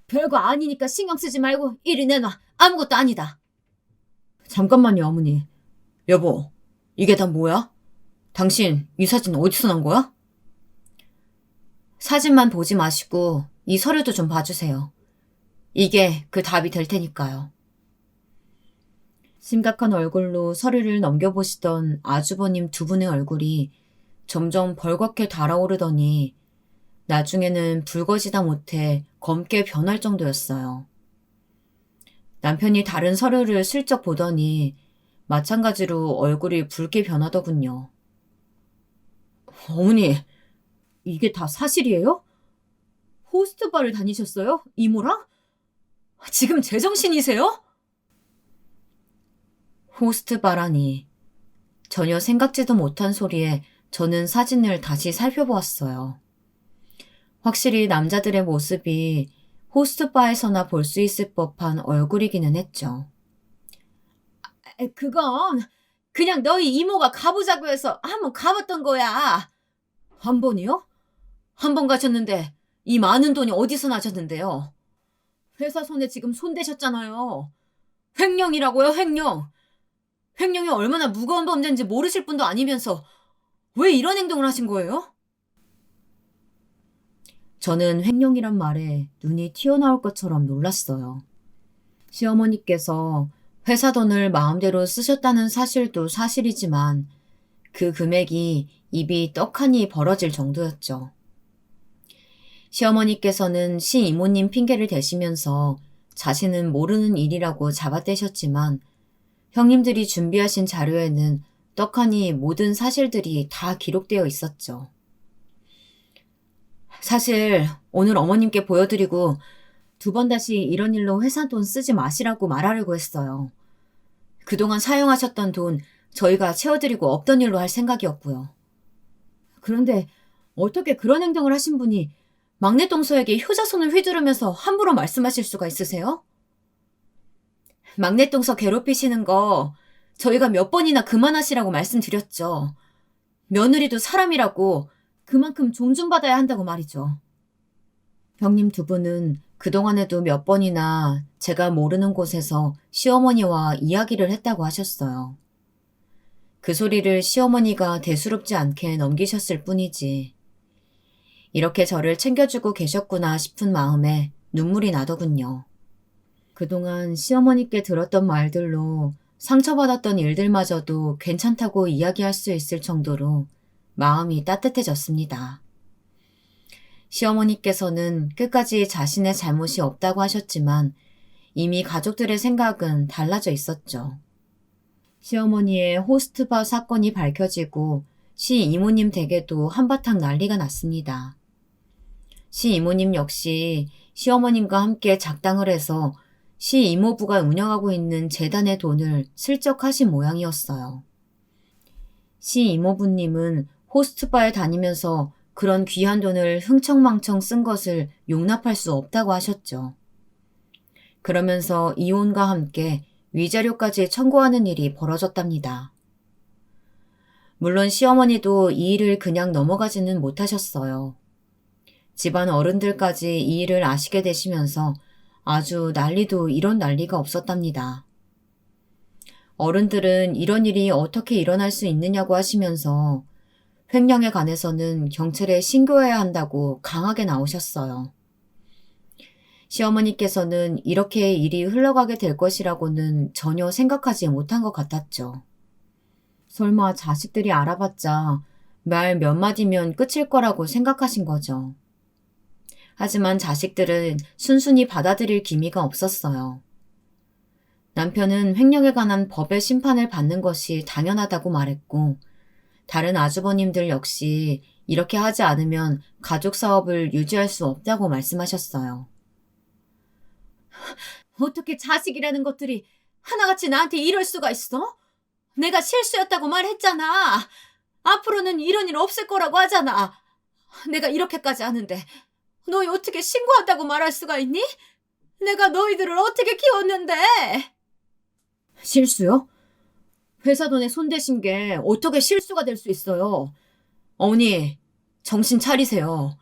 별거 아니니까 신경 쓰지 말고 이리 내놔. 아무것도 아니다. 잠깐만요, 어머니. 여보, 이게 다 뭐야? 당신 이 사진 어디서 난 거야? 사진만 보지 마시고 이 서류도 좀 봐주세요. 이게 그 답이 될 테니까요. 심각한 얼굴로 서류를 넘겨보시던 아주버님 두 분의 얼굴이 점점 벌겋게 달아오르더니 나중에는 붉어지다 못해 검게 변할 정도였어요. 남편이 다른 서류를 슬쩍 보더니 마찬가지로 얼굴이 붉게 변하더군요. 어머니, 이게 다 사실이에요? 호스트바를 다니셨어요? 이모랑? 지금 제정신이세요? 호스트바라니. 전혀 생각지도 못한 소리에 저는 사진을 다시 살펴보았어요. 확실히 남자들의 모습이 호스트바에서나 볼 수 있을 법한 얼굴이기는 했죠. 그건 그냥 너희 이모가 가보자고 해서 한번 가봤던 거야. 한 번이요? 한 번 가셨는데 이 많은 돈이 어디서 나셨는데요? 회사 손에 지금 손대셨잖아요. 횡령이라고요, 횡령. 횡령이 얼마나 무거운 범죄인지 모르실 분도 아니면서 왜 이런 행동을 하신 거예요? 저는 횡령이란 말에 눈이 튀어나올 것처럼 놀랐어요. 시어머니께서 회사 돈을 마음대로 쓰셨다는 사실도 사실이지만 그 금액이 입이 떡하니 벌어질 정도였죠. 시어머니께서는 시이모님 핑계를 대시면서 자신은 모르는 일이라고 잡아떼셨지만 형님들이 준비하신 자료에는 떡하니 모든 사실들이 다 기록되어 있었죠. 사실 오늘 어머님께 보여드리고 두 번 다시 이런 일로 회사 돈 쓰지 마시라고 말하려고 했어요. 그동안 사용하셨던 돈 저희가 채워드리고 없던 일로 할 생각이었고요. 그런데 어떻게 그런 행동을 하신 분이 막내 동서에게 효자손을 휘두르면서 함부로 말씀하실 수가 있으세요? 막내 동서 괴롭히시는 거 저희가 몇 번이나 그만하시라고 말씀드렸죠. 며느리도 사람이라고 그만큼 존중받아야 한다고 말이죠. 형님 두 분은 그동안에도 몇 번이나 제가 모르는 곳에서 시어머니와 이야기를 했다고 하셨어요. 그 소리를 시어머니가 대수롭지 않게 넘기셨을 뿐이지. 이렇게 저를 챙겨주고 계셨구나 싶은 마음에 눈물이 나더군요. 그동안 시어머니께 들었던 말들로 상처받았던 일들마저도 괜찮다고 이야기할 수 있을 정도로 마음이 따뜻해졌습니다. 시어머니께서는 끝까지 자신의 잘못이 없다고 하셨지만 이미 가족들의 생각은 달라져 있었죠. 시어머니의 호스트바 사건이 밝혀지고 시이모님 댁에도 한바탕 난리가 났습니다. 시이모님 역시 시어머님과 함께 작당을 해서 시이모부가 운영하고 있는 재단의 돈을 슬쩍 하신 모양이었어요. 시이모부님은 호스트바에 다니면서 그런 귀한 돈을 흥청망청 쓴 것을 용납할 수 없다고 하셨죠. 그러면서 이혼과 함께 위자료까지 청구하는 일이 벌어졌답니다. 물론 시어머니도 이 일을 그냥 넘어가지는 못하셨어요. 집안 어른들까지 이 일을 아시게 되시면서 아주 난리도 이런 난리가 없었답니다. 어른들은 이런 일이 어떻게 일어날 수 있느냐고 하시면서 횡령에 관해서는 경찰에 신고해야 한다고 강하게 나오셨어요. 시어머니께서는 이렇게 일이 흘러가게 될 것이라고는 전혀 생각하지 못한 것 같았죠. 설마 자식들이 알아봤자 말 몇 마디면 끝일 거라고 생각하신 거죠. 하지만 자식들은 순순히 받아들일 기미가 없었어요. 남편은 횡령에 관한 법의 심판을 받는 것이 당연하다고 말했고, 다른 아주버님들 역시 이렇게 하지 않으면 가족 사업을 유지할 수 없다고 말씀하셨어요. 어떻게 자식이라는 것들이 하나같이 나한테 이럴 수가 있어? 내가 실수였다고 말했잖아. 앞으로는 이런 일 없을 거라고 하잖아. 내가 이렇게까지 하는데 너희 어떻게 신고한다고 말할 수가 있니? 내가 너희들을 어떻게 키웠는데? 실수요? 회사 돈에 손대신 게 어떻게 실수가 될 수 있어요? 어머니, 정신 차리세요.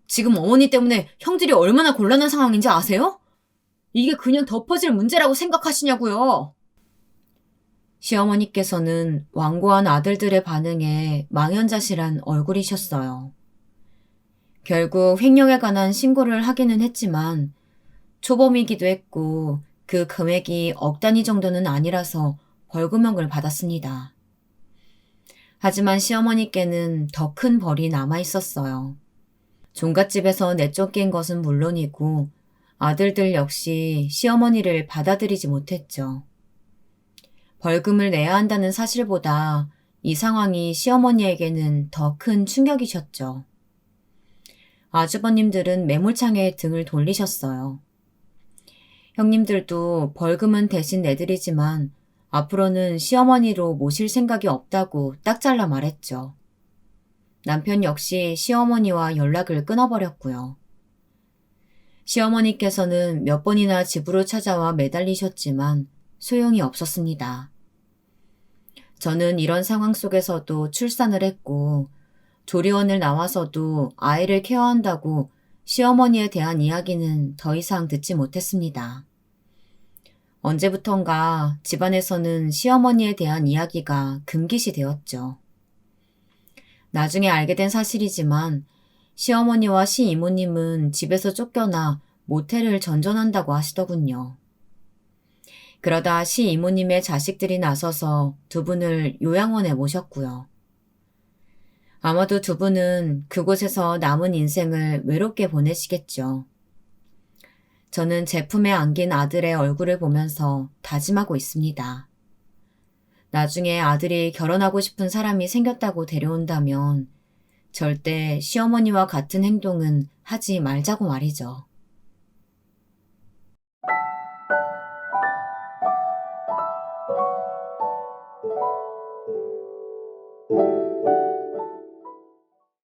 지금 어머니 때문에 형들이 얼마나 곤란한 상황인지 아세요? 이게 그냥 덮어질 문제라고 생각하시냐고요. 시어머니께서는 완고한 아들들의 반응에 망연자실한 얼굴이셨어요. 결국 횡령에 관한 신고를 하기는 했지만 초범이기도 했고 그 금액이 억 단위 정도는 아니라서 벌금형을 받았습니다. 하지만 시어머니께는 더 큰 벌이 남아 있었어요. 종갓집에서 내쫓긴 것은 물론이고 아들들 역시 시어머니를 받아들이지 못했죠. 벌금을 내야 한다는 사실보다 이 상황이 시어머니에게는 더 큰 충격이셨죠. 아주버님들은 매몰창에 등을 돌리셨어요. 형님들도 벌금은 대신 내드리지만 앞으로는 시어머니로 모실 생각이 없다고 딱 잘라 말했죠. 남편 역시 시어머니와 연락을 끊어버렸고요. 시어머니께서는 몇 번이나 집으로 찾아와 매달리셨지만 소용이 없었습니다. 저는 이런 상황 속에서도 출산을 했고 조리원을 나와서도 아이를 케어한다고 시어머니에 대한 이야기는 더 이상 듣지 못했습니다. 언제부턴가 집안에서는 시어머니에 대한 이야기가 금기시 되었죠. 나중에 알게 된 사실이지만 시어머니와 시이모님은 집에서 쫓겨나 모텔을 전전한다고 하시더군요. 그러다 시이모님의 자식들이 나서서 두 분을 요양원에 모셨고요. 아마도 두 분은 그곳에서 남은 인생을 외롭게 보내시겠죠. 저는 제 품에 안긴 아들의 얼굴을 보면서 다짐하고 있습니다. 나중에 아들이 결혼하고 싶은 사람이 생겼다고 데려온다면 절대 시어머니와 같은 행동은 하지 말자고 말이죠.